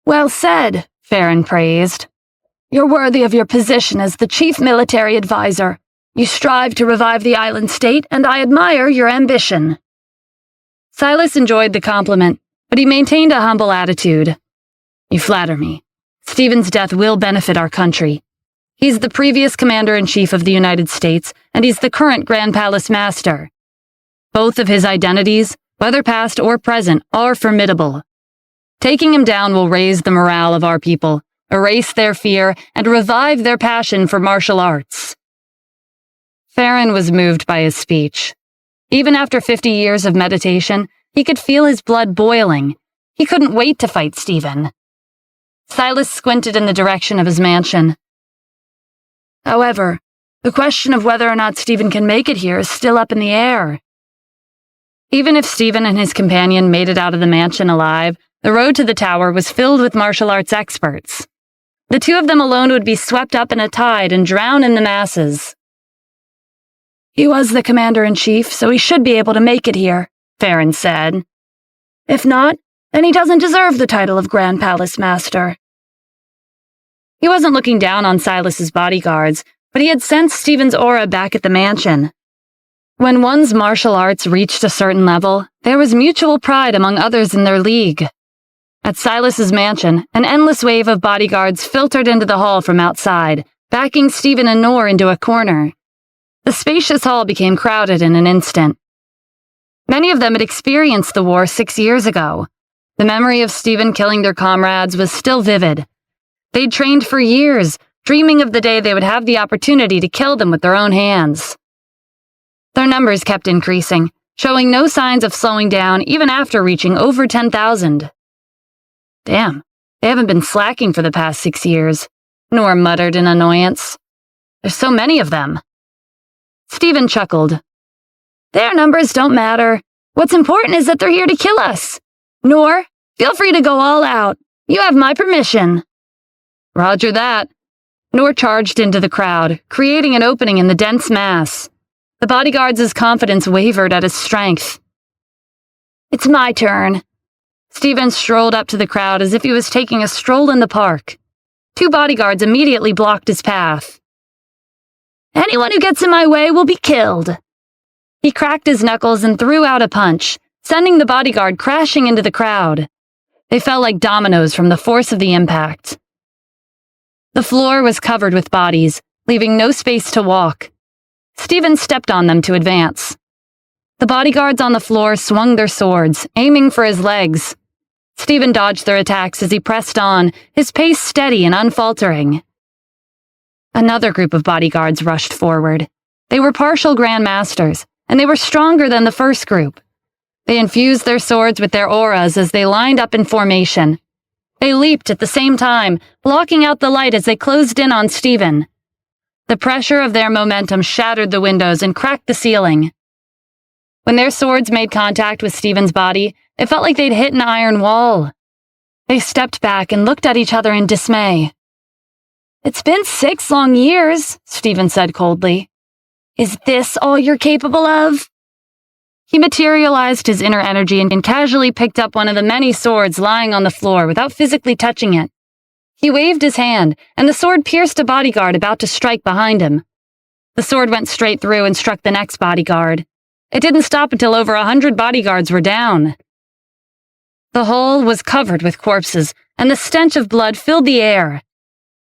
"Well said," Farron praised. "You're worthy of your position as the chief military advisor. You strive to revive the island state, and I admire your ambition." Silas enjoyed the compliment, but he maintained a humble attitude. "You flatter me. Stephen's death will benefit our country. He's the previous Commander-in-Chief of the United States, and he's the current Grand Palace Master. Both of his identities, whether past or present, are formidable. Taking him down will raise the morale of our people, erase their fear, and revive their passion for martial arts." Farron was moved by his speech. Even after 50 years of meditation, he could feel his blood boiling. He couldn't wait to fight Stephen. Silas squinted in the direction of his mansion. "However, the question of whether or not Stephen can make it here is still up in the air." Even if Stephen and his companion made it out of the mansion alive, the road to the tower was filled with martial arts experts. The two of them alone would be swept up in a tide and drown in the masses. "He was the Commander-in-Chief, so he should be able to make it here," Farron said. "If not, then he doesn't deserve the title of Grand Palace Master." He wasn't looking down on Silas's bodyguards, but he had sensed Stephen's aura back at the mansion. When one's martial arts reached a certain level, there was mutual pride among others in their league. At Silas's mansion, an endless wave of bodyguards filtered into the hall from outside, backing Stephen and Noor into a corner. The spacious hall became crowded in an instant. Many of them had experienced the war 6 years ago. The memory of Stephen killing their comrades was still vivid. They'd trained for years, dreaming of the day they would have the opportunity to kill them with their own hands. Their numbers kept increasing, showing no signs of slowing down even after reaching over 10,000. "Damn, they haven't been slacking for the past 6 years," Noor muttered in annoyance. "There's so many of them." Stephen chuckled. "Their numbers don't matter. What's important is that they're here to kill us. Noor, feel free to go all out. You have my permission." Roger that. Noor charged into the crowd, creating an opening in the dense mass. The bodyguards' confidence wavered at his strength. "It's my turn." Stephen strolled up to the crowd as if he was taking a stroll in the park. 2 bodyguards immediately blocked his path. "Anyone who gets in my way will be killed." He cracked his knuckles and threw out a punch, sending the bodyguard crashing into the crowd. They fell like dominoes from the force of the impact. The floor was covered with bodies, leaving no space to walk. Stephen stepped on them to advance. The bodyguards on the floor swung their swords, aiming for his legs. Stephen dodged their attacks as he pressed on, his pace steady and unfaltering. Another group of bodyguards rushed forward. They were partial grandmasters, and they were stronger than the first group. They infused their swords with their auras as they lined up in formation. They leaped at the same time, blocking out the light as they closed in on Stephen. The pressure of their momentum shattered the windows and cracked the ceiling. When their swords made contact with Stephen's body, it felt like they'd hit an iron wall. They stepped back and looked at each other in dismay. "It's been 6 long years," Stephen said coldly. "Is this all you're capable of?" He materialized his inner energy and casually picked up one of the many swords lying on the floor without physically touching it. He waved his hand, and the sword pierced a bodyguard about to strike behind him. The sword went straight through and struck the next bodyguard. It didn't stop until over 100 bodyguards were down. The hall was covered with corpses, and the stench of blood filled the air.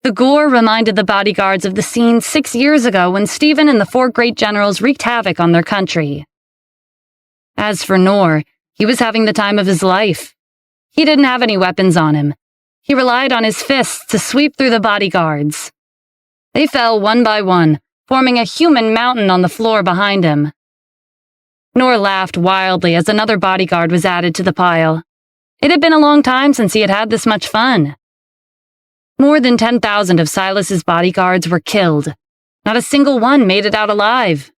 The gore reminded the bodyguards of the scene 6 years ago when Stephen and the 4 great generals wreaked havoc on their country. As for Noor, he was having the time of his life. He didn't have any weapons on him. He relied on his fists to sweep through the bodyguards. They fell one by one, forming a human mountain on the floor behind him. Noor laughed wildly as another bodyguard was added to the pile. It had been a long time since he had had this much fun. More than 10,000 of Silas's bodyguards were killed. Not a single one made it out alive.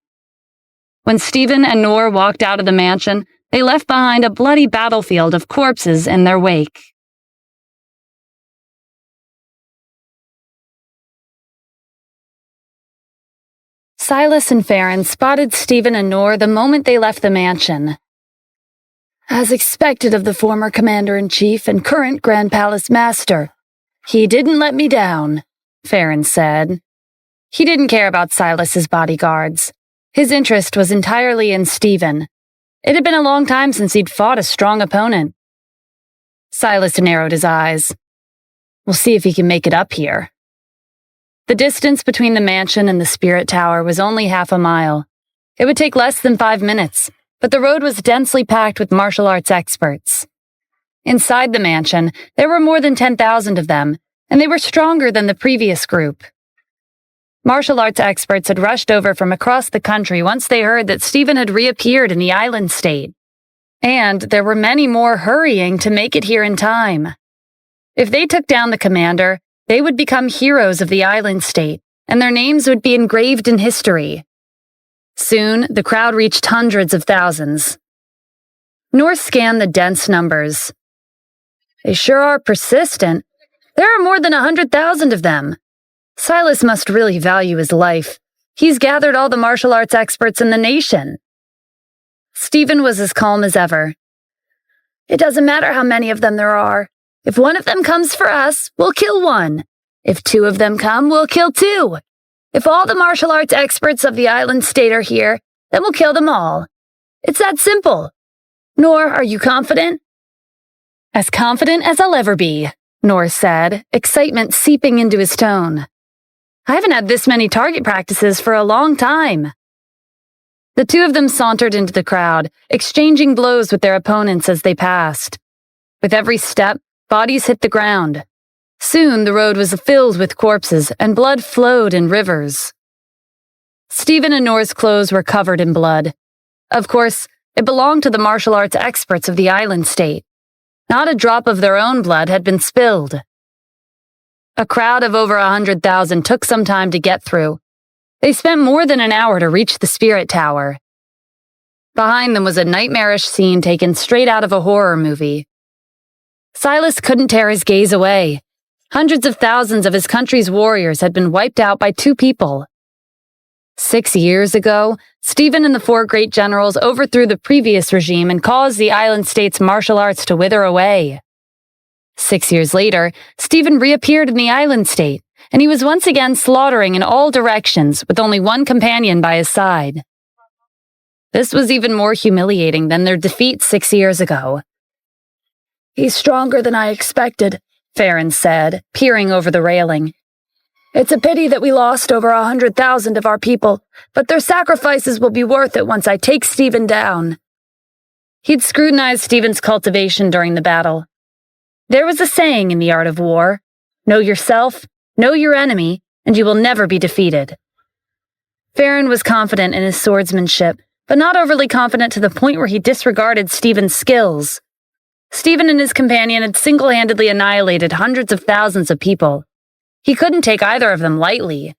When Stephen and Noor walked out of the mansion, they left behind a bloody battlefield of corpses in their wake. Silas and Farron spotted Stephen and Noor the moment they left the mansion. "As expected of the former commander-in-chief and current Grand Palace Master, he didn't let me down," Farron said. He didn't care about Silas's bodyguards. His interest was entirely in Stephen. It had been a long time since he'd fought a strong opponent. Silas narrowed his eyes. "We'll see if he can make it up here." The distance between the mansion and the Spirit Tower was only half a mile. It would take less than 5 minutes, but the road was densely packed with martial arts experts. Inside the mansion, there were more than 10,000 of them, and they were stronger than the previous group. Martial arts experts had rushed over from across the country once they heard that Stephen had reappeared in the island state. And there were many more hurrying to make it here in time. If they took down the commander, they would become heroes of the island state, and their names would be engraved in history. Soon, the crowd reached hundreds of thousands. Noor scanned the dense numbers. "They sure are persistent. There are more than 100,000 of them. Silas must really value his life. He's gathered all the martial arts experts in the nation." Stephen was as calm as ever. "It doesn't matter how many of them there are. If one of them comes for us, we'll kill one. If 2 of them come, we'll kill 2. If all the martial arts experts of the island state are here, then we'll kill them all. It's that simple. Noor, are you confident?" "As confident as I'll ever be," Noor said, excitement seeping into his tone. "I haven't had this many target practices for a long time." The 2 of them sauntered into the crowd, exchanging blows with their opponents as they passed. With every step, bodies hit the ground. Soon the road was filled with corpses, and blood flowed in rivers. Stephen and Noor's clothes were covered in blood. Of course, it belonged to the martial arts experts of the island state. Not a drop of their own blood had been spilled. A crowd of over 100,000 took some time to get through. They spent more than an hour to reach the Spirit Tower. Behind them was a nightmarish scene taken straight out of a horror movie. Silas couldn't tear his gaze away. Hundreds of thousands of his country's warriors had been wiped out by two people. 6 years ago, Stephen and the four great generals overthrew the previous regime and caused the island state's martial arts to wither away. 6 years later, Stephen reappeared in the island state, and he was once again slaughtering in all directions with only one companion by his side. This was even more humiliating than their defeat 6 years ago. "He's stronger than I expected," Farron said, peering over the railing. "It's a pity that we lost over 100,000 of our people, but their sacrifices will be worth it once I take Stephen down." He'd scrutinized Stephen's cultivation during the battle. There was a saying in the art of war: know yourself, know your enemy, and you will never be defeated. Farron was confident in his swordsmanship, but not overly confident to the point where he disregarded Stephen's skills. Stephen and his companion had single-handedly annihilated hundreds of thousands of people. He couldn't take either of them lightly.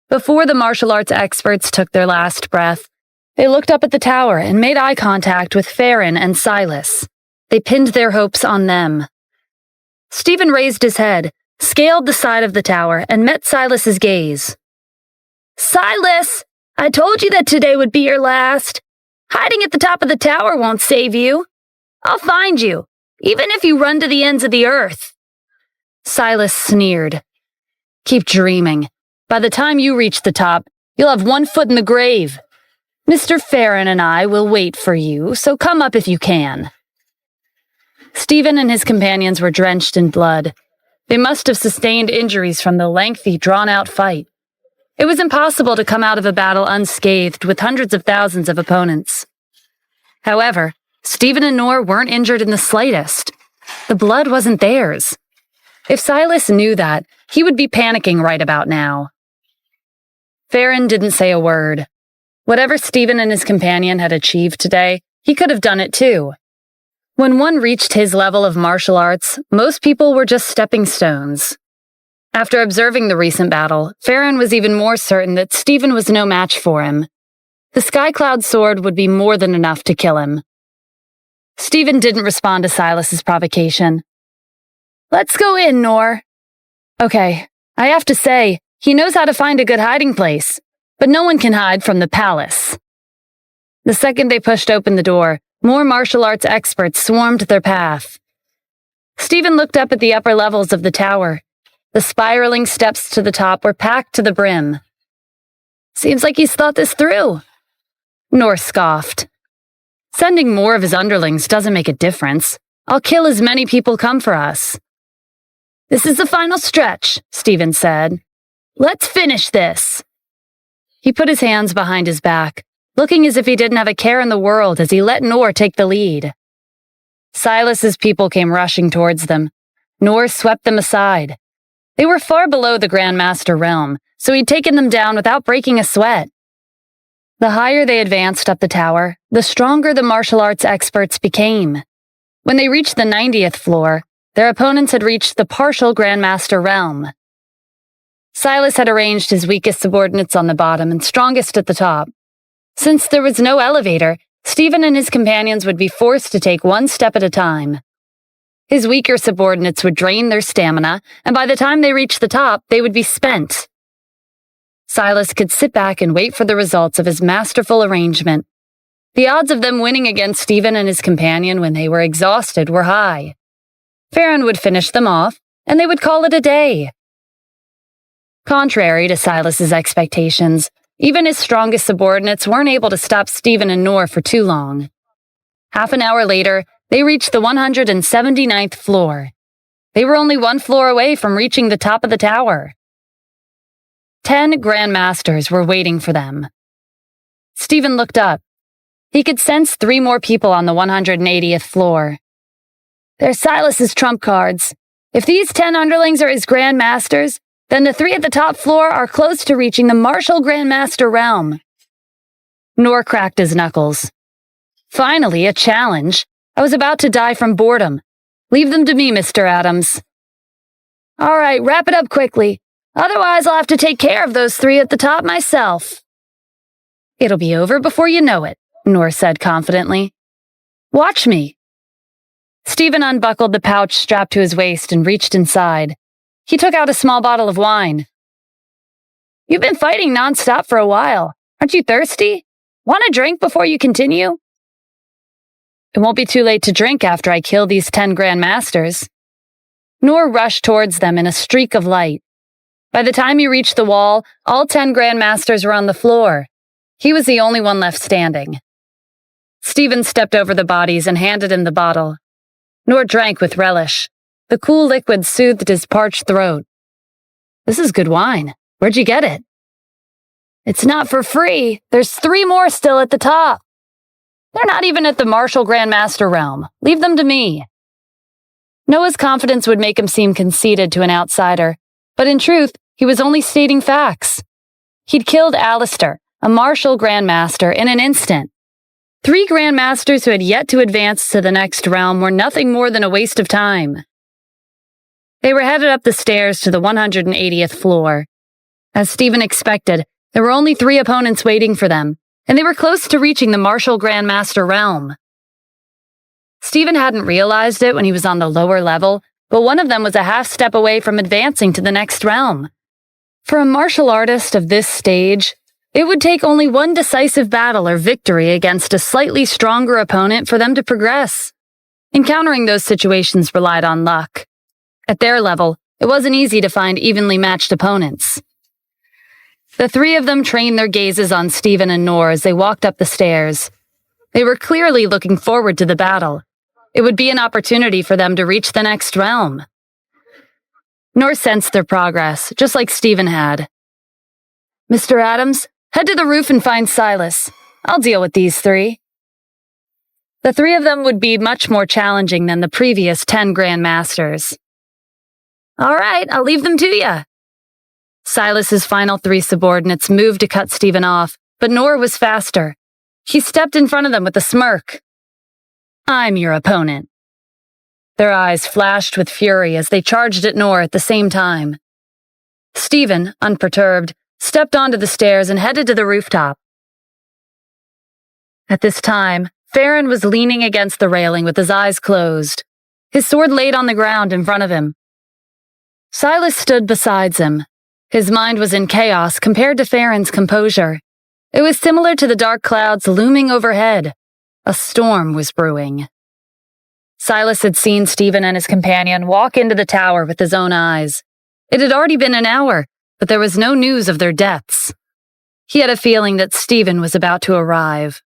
Before the martial arts experts took their last breath, they looked up at the tower and made eye contact with Farron and Silas. They pinned their hopes on them. Stephen raised his head, scaled the side of the tower, and met Silas's gaze. "Silas, I told you that today would be your last. Hiding at the top of the tower won't save you. I'll find you, even if you run to the ends of the earth." Silas sneered. "Keep dreaming. By the time you reach the top, you'll have one foot in the grave. Mr. Farron and I will wait for you, so come up if you can." Stephen and his companions were drenched in blood. They must have sustained injuries from the lengthy, drawn-out fight. It was impossible to come out of a battle unscathed with hundreds of thousands of opponents. However, Stephen and Noor weren't injured in the slightest. The blood wasn't theirs. If Silas knew that, he would be panicking right about now. Farron didn't say a word. Whatever Stephen and his companion had achieved today, he could have done it too. When one reached his level of martial arts, most people were just stepping stones. After observing the recent battle, Farron was even more certain that Stephen was no match for him. The Skycloud sword would be more than enough to kill him. Stephen didn't respond to Silas's provocation. "Let's go in, Noor." "Okay, I have to say, he knows how to find a good hiding place, but no one can hide from the palace." The second they pushed open the door, more martial arts experts swarmed their path. Stephen looked up at the upper levels of the tower. The spiraling steps to the top were packed to the brim. "Seems like he's thought this through." Noor scoffed. "Sending more of his underlings doesn't make a difference. I'll kill as many people come for us." "This is the final stretch," Stephen said. "Let's finish this." He put his hands behind his back, looking as if he didn't have a care in the world as he let Noor take the lead. Silas's people came rushing towards them. Noor swept them aside. They were far below the Grand Master realm, so he'd taken them down without breaking a sweat. The higher they advanced up the tower, the stronger the martial arts experts became. When they reached the 90th floor, their opponents had reached the partial Grand Master realm. Silas had arranged his weakest subordinates on the bottom and strongest at the top. Since there was no elevator, Stephen and his companions would be forced to take one step at a time. His weaker subordinates would drain their stamina, and by the time they reached the top, they would be spent. Silas could sit back and wait for the results of his masterful arrangement. The odds of them winning against Stephen and his companion when they were exhausted were high. Farron would finish them off, and they would call it a day. Contrary to Silas's expectations, even his strongest subordinates weren't able to stop Stephen and Noor for too long. Half an hour later, they reached the 179th floor. They were only one floor away from reaching the top of the tower. 10 Grand Masters were waiting for them. Stephen looked up. He could sense 3 more people on the 180th floor. "They're Silas's trump cards. If these 10 underlings are his Grand Masters, then the 3 at the top floor are close to reaching the martial Grand Master realm." Noor cracked his knuckles. "Finally, a challenge. I was about to die from boredom. Leave them to me, Mr. Adams." "All right, wrap it up quickly. Otherwise, I'll have to take care of those 3 at the top myself." "It'll be over before you know it," Noor said confidently. Watch me. Stephen unbuckled the pouch strapped to his waist and reached inside. He took out a small bottle of wine. You've been fighting nonstop for a while. Aren't you thirsty? Want a drink before you continue? It won't be too late to drink after I kill these 10 Grand Masters. Noor rushed towards them in a streak of light. By the time he reached the wall, all 10 Grand Masters were on the floor. He was the only one left standing. Stephen stepped over the bodies and handed him the bottle. Noor drank with relish. The cool liquid soothed his parched throat. This is good wine. Where'd you get it? It's not for free. There's 3 more still at the top. They're not even at the Martial Grandmaster realm. Leave them to me. Noah's confidence would make him seem conceited to an outsider, but in truth, he was only stating facts. He'd killed Alistair, a Martial Grandmaster, in an instant. 3 Grandmasters who had yet to advance to the next realm were nothing more than a waste of time. They were headed up the stairs to the 180th floor. As Stephen expected, there were only 3 opponents waiting for them, and they were close to reaching the Martial Grandmaster realm. Stephen hadn't realized it when he was on the lower level, but one of them was a half step away from advancing to the next realm. For a martial artist of this stage, it would take only one decisive battle or victory against a slightly stronger opponent for them to progress. Encountering those situations relied on luck. At their level, it wasn't easy to find evenly matched opponents. The 3 of them trained their gazes on Stephen and Noor as they walked up the stairs. They were clearly looking forward to the battle. It would be an opportunity for them to reach the next realm. Noor sensed their progress, just like Stephen had. Mr. Adams, head to the roof and find Silas. I'll deal with these 3. The 3 of them would be much more challenging than the previous 10 Grand Masters. All right, I'll leave them to you. Silas's final 3 subordinates moved to cut Stephen off, but Noor was faster. He stepped in front of them with a smirk. I'm your opponent. Their eyes flashed with fury as they charged at Noor at the same time. Stephen, unperturbed, stepped onto the stairs and headed to the rooftop. At this time, Farron was leaning against the railing with his eyes closed, his sword laid on the ground in front of him. Silas stood beside him. His mind was in chaos compared to Farron's composure. It was similar to the dark clouds looming overhead. A storm was brewing. Silas had seen Stephen and his companion walk into the tower with his own eyes. It had already been an hour, but there was no news of their deaths. He had a feeling that Stephen was about to arrive.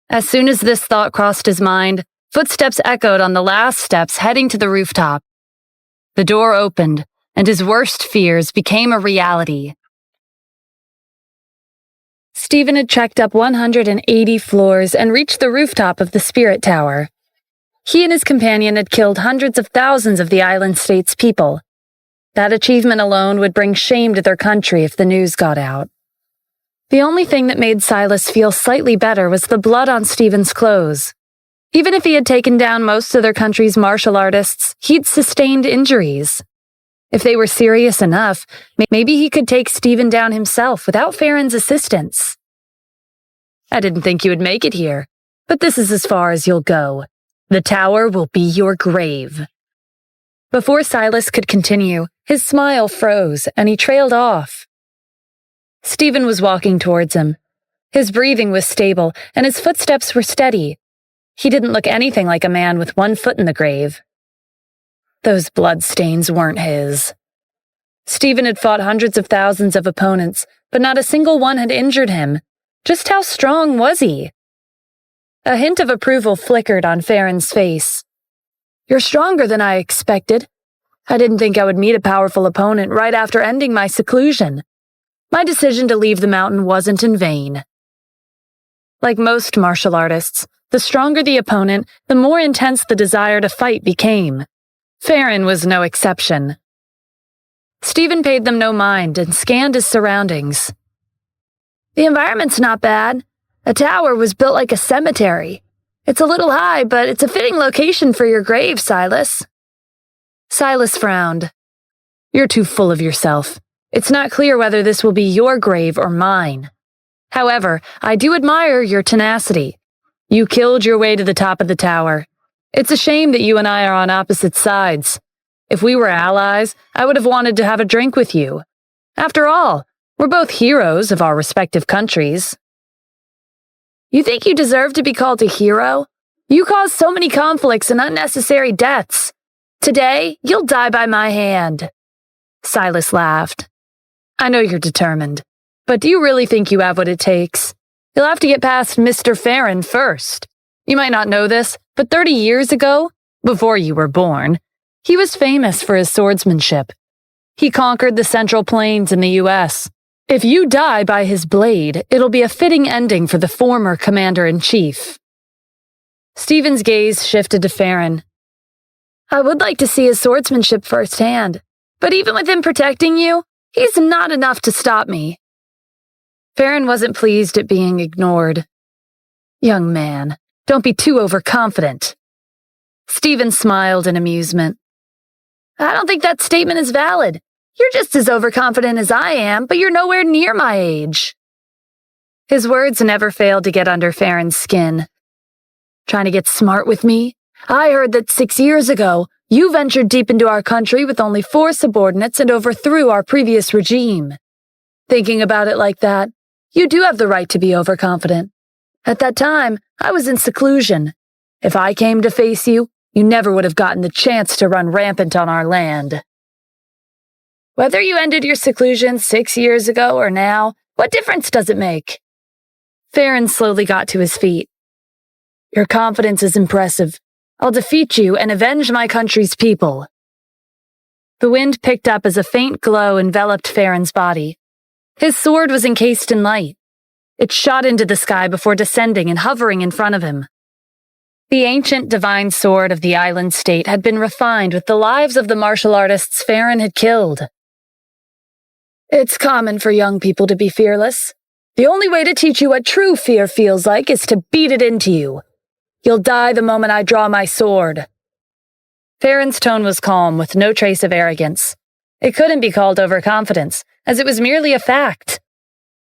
As soon as this thought crossed his mind, footsteps echoed on the last steps heading to the rooftop. The door opened, and his worst fears became a reality. Stephen had trekked up 180 floors and reached the rooftop of the Spirit Tower. He and his companion had killed hundreds of thousands of the island state's people. That achievement alone would bring shame to their country if the news got out. The only thing that made Silas feel slightly better was the blood on Stephen's clothes. Even if he had taken down most of their country's martial artists, he'd sustained injuries. If they were serious enough, maybe he could take Stephen down himself without Farron's assistance. I didn't think you would make it here, but this is as far as you'll go. The tower will be your grave. Before Silas could continue, his smile froze and he trailed off. Stephen was walking towards him. His breathing was stable and his footsteps were steady. He didn't look anything like a man with one foot in the grave. Those bloodstains weren't his. Stephen had fought hundreds of thousands of opponents, but not a single one had injured him. Just how strong was he? A hint of approval flickered on Farron's face. You're stronger than I expected. I didn't think I would meet a powerful opponent right after ending my seclusion. My decision to leave the mountain wasn't in vain. Like most martial artists, the stronger the opponent, the more intense the desire to fight became. Farron was no exception. Stephen paid them no mind and scanned his surroundings. The environment's not bad. A tower was built like a cemetery. It's a little high, but it's a fitting location for your grave, Silas. Silas frowned. You're too full of yourself. It's not clear whether this will be your grave or mine. However, I do admire your tenacity. You killed your way to the top of the tower. It's a shame that you and I are on opposite sides. If we were allies, I would have wanted to have a drink with you. After all, we're both heroes of our respective countries. You think you deserve to be called a hero? You caused so many conflicts and unnecessary deaths. Today, you'll die by my hand. Silas laughed. I know you're determined, but do you really think you have what it takes? You'll have to get past Mr. Farron first. You might not know this, but 30 years ago, before you were born, he was famous for his swordsmanship. He conquered the Central Plains in the U.S. If you die by his blade, it'll be a fitting ending for the former commander-in-chief. Stephen's gaze shifted to Farron. I would like to see his swordsmanship firsthand, but even with him protecting you, he's not enough to stop me. Farron wasn't pleased at being ignored. Young man, don't be too overconfident. Stephen smiled in amusement. I don't think that statement is valid. You're just as overconfident as I am, but you're nowhere near my age. His words never failed to get under Farron's skin. Trying to get smart with me? I heard that 6 years ago, you ventured deep into our country with only 4 subordinates and overthrew our previous regime. Thinking about it like that, you do have the right to be overconfident. At that time, I was in seclusion. If I came to face you, you never would have gotten the chance to run rampant on our land. Whether you ended your seclusion 6 years ago or now, what difference does it make? Farron slowly got to his feet. Your confidence is impressive. I'll defeat you and avenge my country's people. The wind picked up as a faint glow enveloped Farron's body. His sword was encased in light. It shot into the sky before descending and hovering in front of him. The ancient divine sword of the island state had been refined with the lives of the martial artists Farron had killed. It's common for young people to be fearless. The only way to teach you what true fear feels like is to beat it into you. You'll die the moment I draw my sword. Farron's tone was calm, with no trace of arrogance. It couldn't be called overconfidence, as it was merely a fact.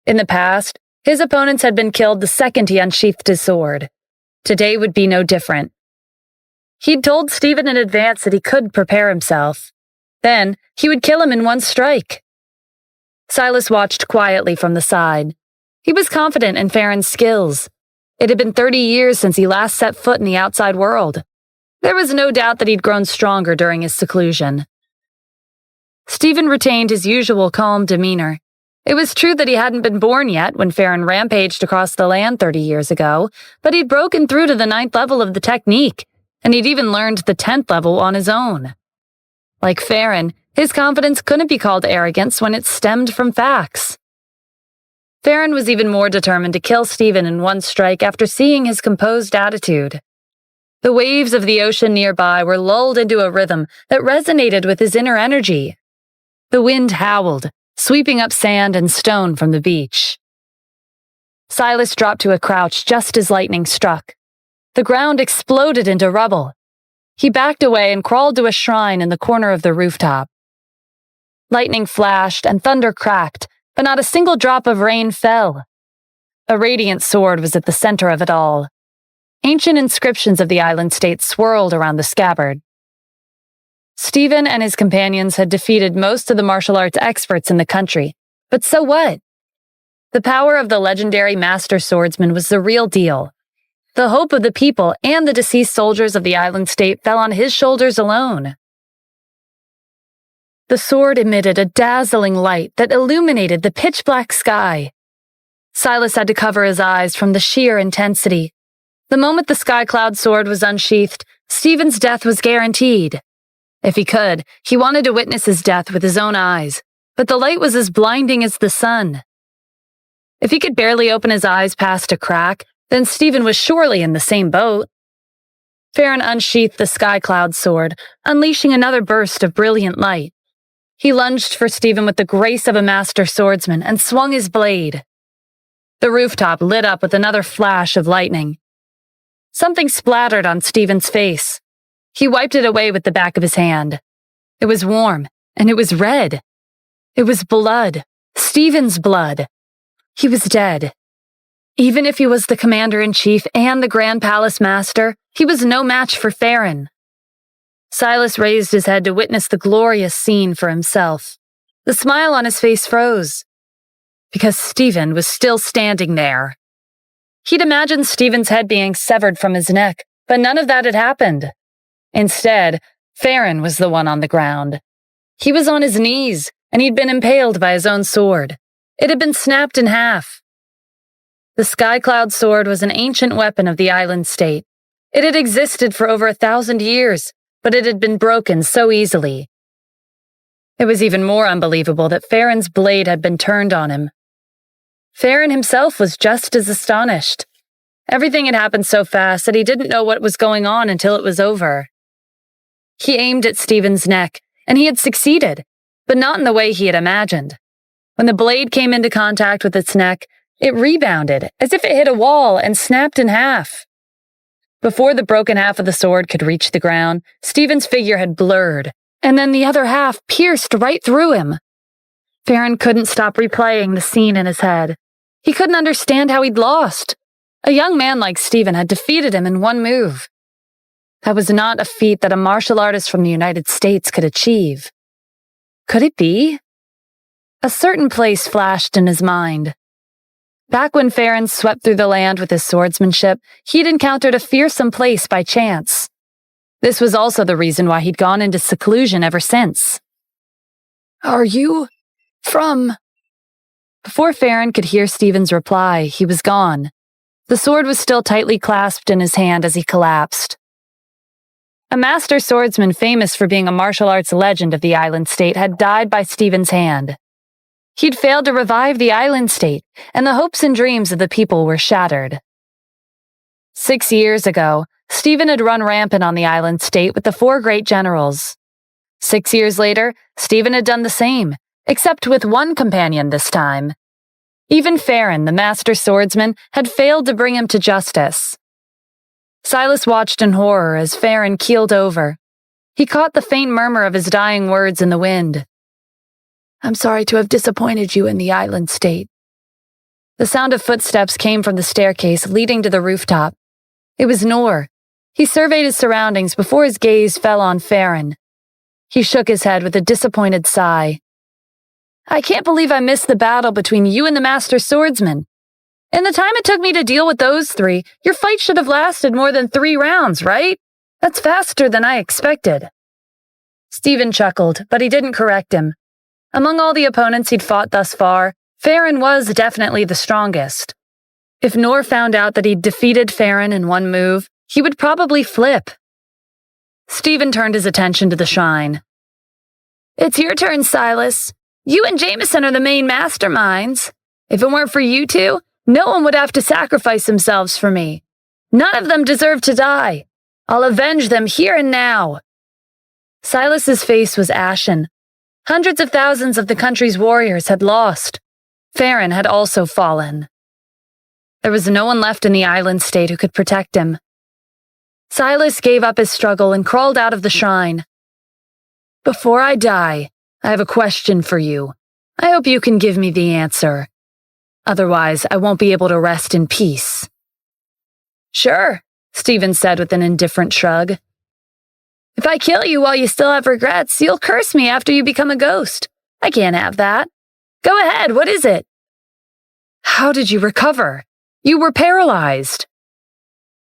In the past, his opponents had been killed the second he unsheathed his sword. Today would be no different. He'd told Stephen in advance that he could prepare himself. Then, he would kill him in one strike. Silas watched quietly from the side. He was confident in Farron's skills. It had been 30 years since he last set foot in the outside world. There was no doubt that he'd grown stronger during his seclusion. Stephen retained his usual calm demeanor. It was true that he hadn't been born yet when Farron rampaged across the land 30 years ago, but he'd broken through to the 9th level of the technique, and he'd even learned the 10th level on his own. Like Farron, his confidence couldn't be called arrogance when it stemmed from facts. Farron was even more determined to kill Stephen in one strike after seeing his composed attitude. The waves of the ocean nearby were lulled into a rhythm that resonated with his inner energy. The wind howled, sweeping up sand and stone from the beach. Silas dropped to a crouch just as lightning struck. The ground exploded into rubble. He backed away and crawled to a shrine in the corner of the rooftop. Lightning flashed and thunder cracked, but not a single drop of rain fell. A radiant sword was at the center of it all. Ancient inscriptions of the island state swirled around the scabbard. Stephen and his companions had defeated most of the martial arts experts in the country, but so what? The power of the legendary master swordsman was the real deal. The hope of the people and the deceased soldiers of the island state fell on his shoulders alone. The sword emitted a dazzling light that illuminated the pitch-black sky. Silas had to cover his eyes from the sheer intensity. The moment the sky-cloud sword was unsheathed, Stephen's death was guaranteed. If he could, he wanted to witness his death with his own eyes, but the light was as blinding as the sun. If he could barely open his eyes past a crack, then Stephen was surely in the same boat. Farron unsheathed the sky-cloud sword, unleashing another burst of brilliant light. He lunged for Stephen with the grace of a master swordsman and swung his blade. The rooftop lit up with another flash of lightning. Something splattered on Stephen's face. He wiped it away with the back of his hand. It was warm, and it was red. It was blood. Stephen's blood. He was dead. Even if he was the commander-in-chief and the Grand Palace Master, he was no match for Farron. Silas raised his head to witness the glorious scene for himself. The smile on his face froze, because Stephen was still standing there. He'd imagined Stephen's head being severed from his neck, but none of that had happened. Instead, Farron was the one on the ground. He was on his knees, and he'd been impaled by his own sword. It had been snapped in half. The Skycloud sword was an ancient weapon of the island state. It had existed for over 1,000 years, but it had been broken so easily. It was even more unbelievable that Farron's blade had been turned on him. Farron himself was just as astonished. Everything had happened so fast that he didn't know what was going on until it was over. He aimed at Stephen's neck, and he had succeeded, but not in the way he had imagined. When the blade came into contact with its neck, it rebounded, as if it hit a wall and snapped in half. Before the broken half of the sword could reach the ground, Stephen's figure had blurred, and then the other half pierced right through him. Farron couldn't stop replaying the scene in his head. He couldn't understand how he'd lost. A young man like Stephen had defeated him in one move. That was not a feat that a martial artist from the United States could achieve. Could it be? A certain place flashed in his mind. Back when Farron swept through the land with his swordsmanship, he'd encountered a fearsome place by chance. This was also the reason why he'd gone into seclusion ever since. "Are you from?" Before Farron could hear Stephen's reply, he was gone. The sword was still tightly clasped in his hand as he collapsed. A master swordsman famous for being a martial arts legend of the island state had died by Stephen's hand. He'd failed to revive the island state, and the hopes and dreams of the people were shattered. 6 years ago, Stephen had run rampant on the island state with the 4 great generals. 6 years later, Stephen had done the same, except with one companion this time. Even Farron, the master swordsman, had failed to bring him to justice. Silas watched in horror as Farron keeled over. He caught the faint murmur of his dying words in the wind. "I'm sorry to have disappointed you in the island state." The sound of footsteps came from the staircase leading to the rooftop. It was Noor. He surveyed his surroundings before his gaze fell on Farron. He shook his head with a disappointed sigh. "I can't believe I missed the battle between you and the master swordsman. In the time it took me to deal with those 3, your fight should have lasted more than 3 rounds, right? That's faster than I expected." Stephen chuckled, but he didn't correct him. Among all the opponents he'd fought thus far, Farron was definitely the strongest. If Noor found out that he'd defeated Farron in one move, he would probably flip. Stephen turned his attention to the shrine. "It's your turn, Silas. You and Jameson are the main masterminds. If it weren't for you two, no one would have to sacrifice themselves for me. None of them deserve to die. I'll avenge them here and now." Silas's face was ashen. Hundreds of thousands of the country's warriors had lost. Farron had also fallen. There was no one left in the island state who could protect him. Silas gave up his struggle and crawled out of the shrine. "Before I die, I have a question for you. I hope you can give me the answer. Otherwise, I won't be able to rest in peace." "Sure," Stephen said with an indifferent shrug. "If I kill you while you still have regrets, you'll curse me after you become a ghost. I can't have that. Go ahead, what is it?" "How did you recover? You were paralyzed."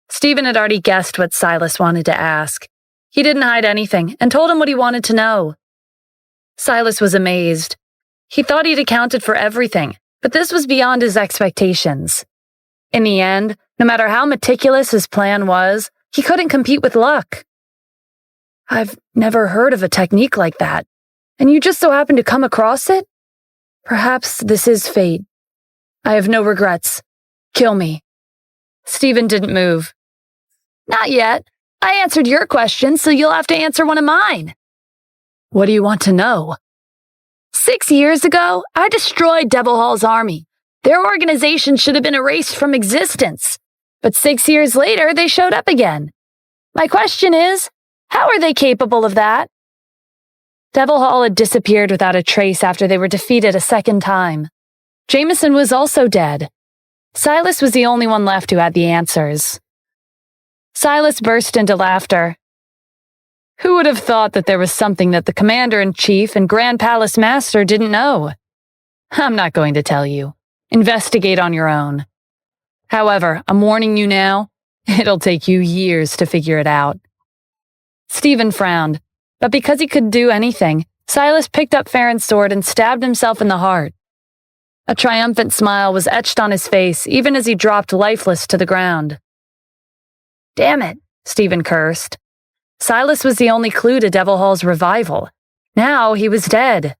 Stephen had already guessed what Silas wanted to ask. He didn't hide anything and told him what he wanted to know. Silas was amazed. He thought he'd accounted for everything, but this was beyond his expectations. In the end, no matter how meticulous his plan was, he couldn't compete with luck. "I've never heard of a technique like that, and you just so happened to come across it? Perhaps this is fate. I have no regrets. Kill me." Stephen didn't move. "Not yet. I answered your question, so you'll have to answer one of mine." "What do you want to know?" 6 years ago, I destroyed Devil Hall's army. Their organization should have been erased from existence. But 6 years later, they showed up again. My question is, how are they capable of that?" Devil Hall had disappeared without a trace after they were defeated a second time. Jameson was also dead. Silas was the only one left who had the answers. Silas burst into laughter. Who would have thought that there was something that the Commander-in-Chief and Grand Palace Master didn't know? I'm not going to tell you. Investigate on your own. However, I'm warning you now, it'll take you years to figure it out. Stephen frowned, but because he could do anything, Silas picked up Farron's sword and stabbed himself in the heart. A triumphant smile was etched on his face even as he dropped lifeless to the ground. Damn it, Stephen cursed. Silas was the only clue to Devil Hall's revival. Now he was dead.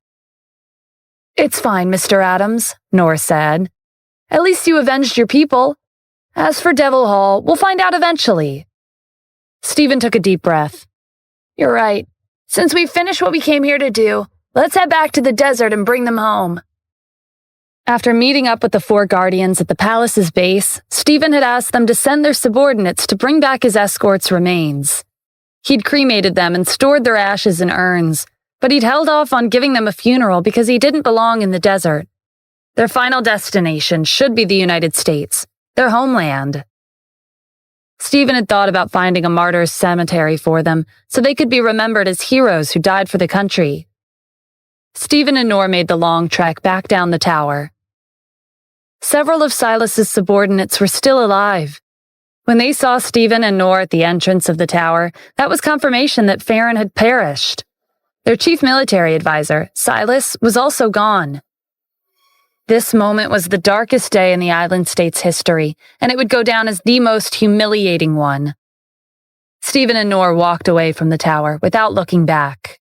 It's fine, Mr. Adams, Nora said. At least you avenged your people. As for Devil Hall, we'll find out eventually. Stephen took a deep breath. You're right. Since we've finished what we came here to do, let's head back to the desert and bring them home. After meeting up with the 4 guardians at the palace's base, Stephen had asked them to send their subordinates to bring back his escort's remains. He'd cremated them and stored their ashes in urns, but he'd held off on giving them a funeral because he didn't belong in the desert. Their final destination should be the United States, their homeland. Stephen had thought about finding a martyr's cemetery for them so they could be remembered as heroes who died for the country. Stephen and Nora made the long trek back down the tower. Several of Silas's subordinates were still alive. When they saw Stephen and Nora at the entrance of the tower, that was confirmation that Farron had perished. Their chief military advisor, Silas, was also gone. This moment was the darkest day in the island state's history, and it would go down as the most humiliating one. Stephen and Nora walked away from the tower without looking back.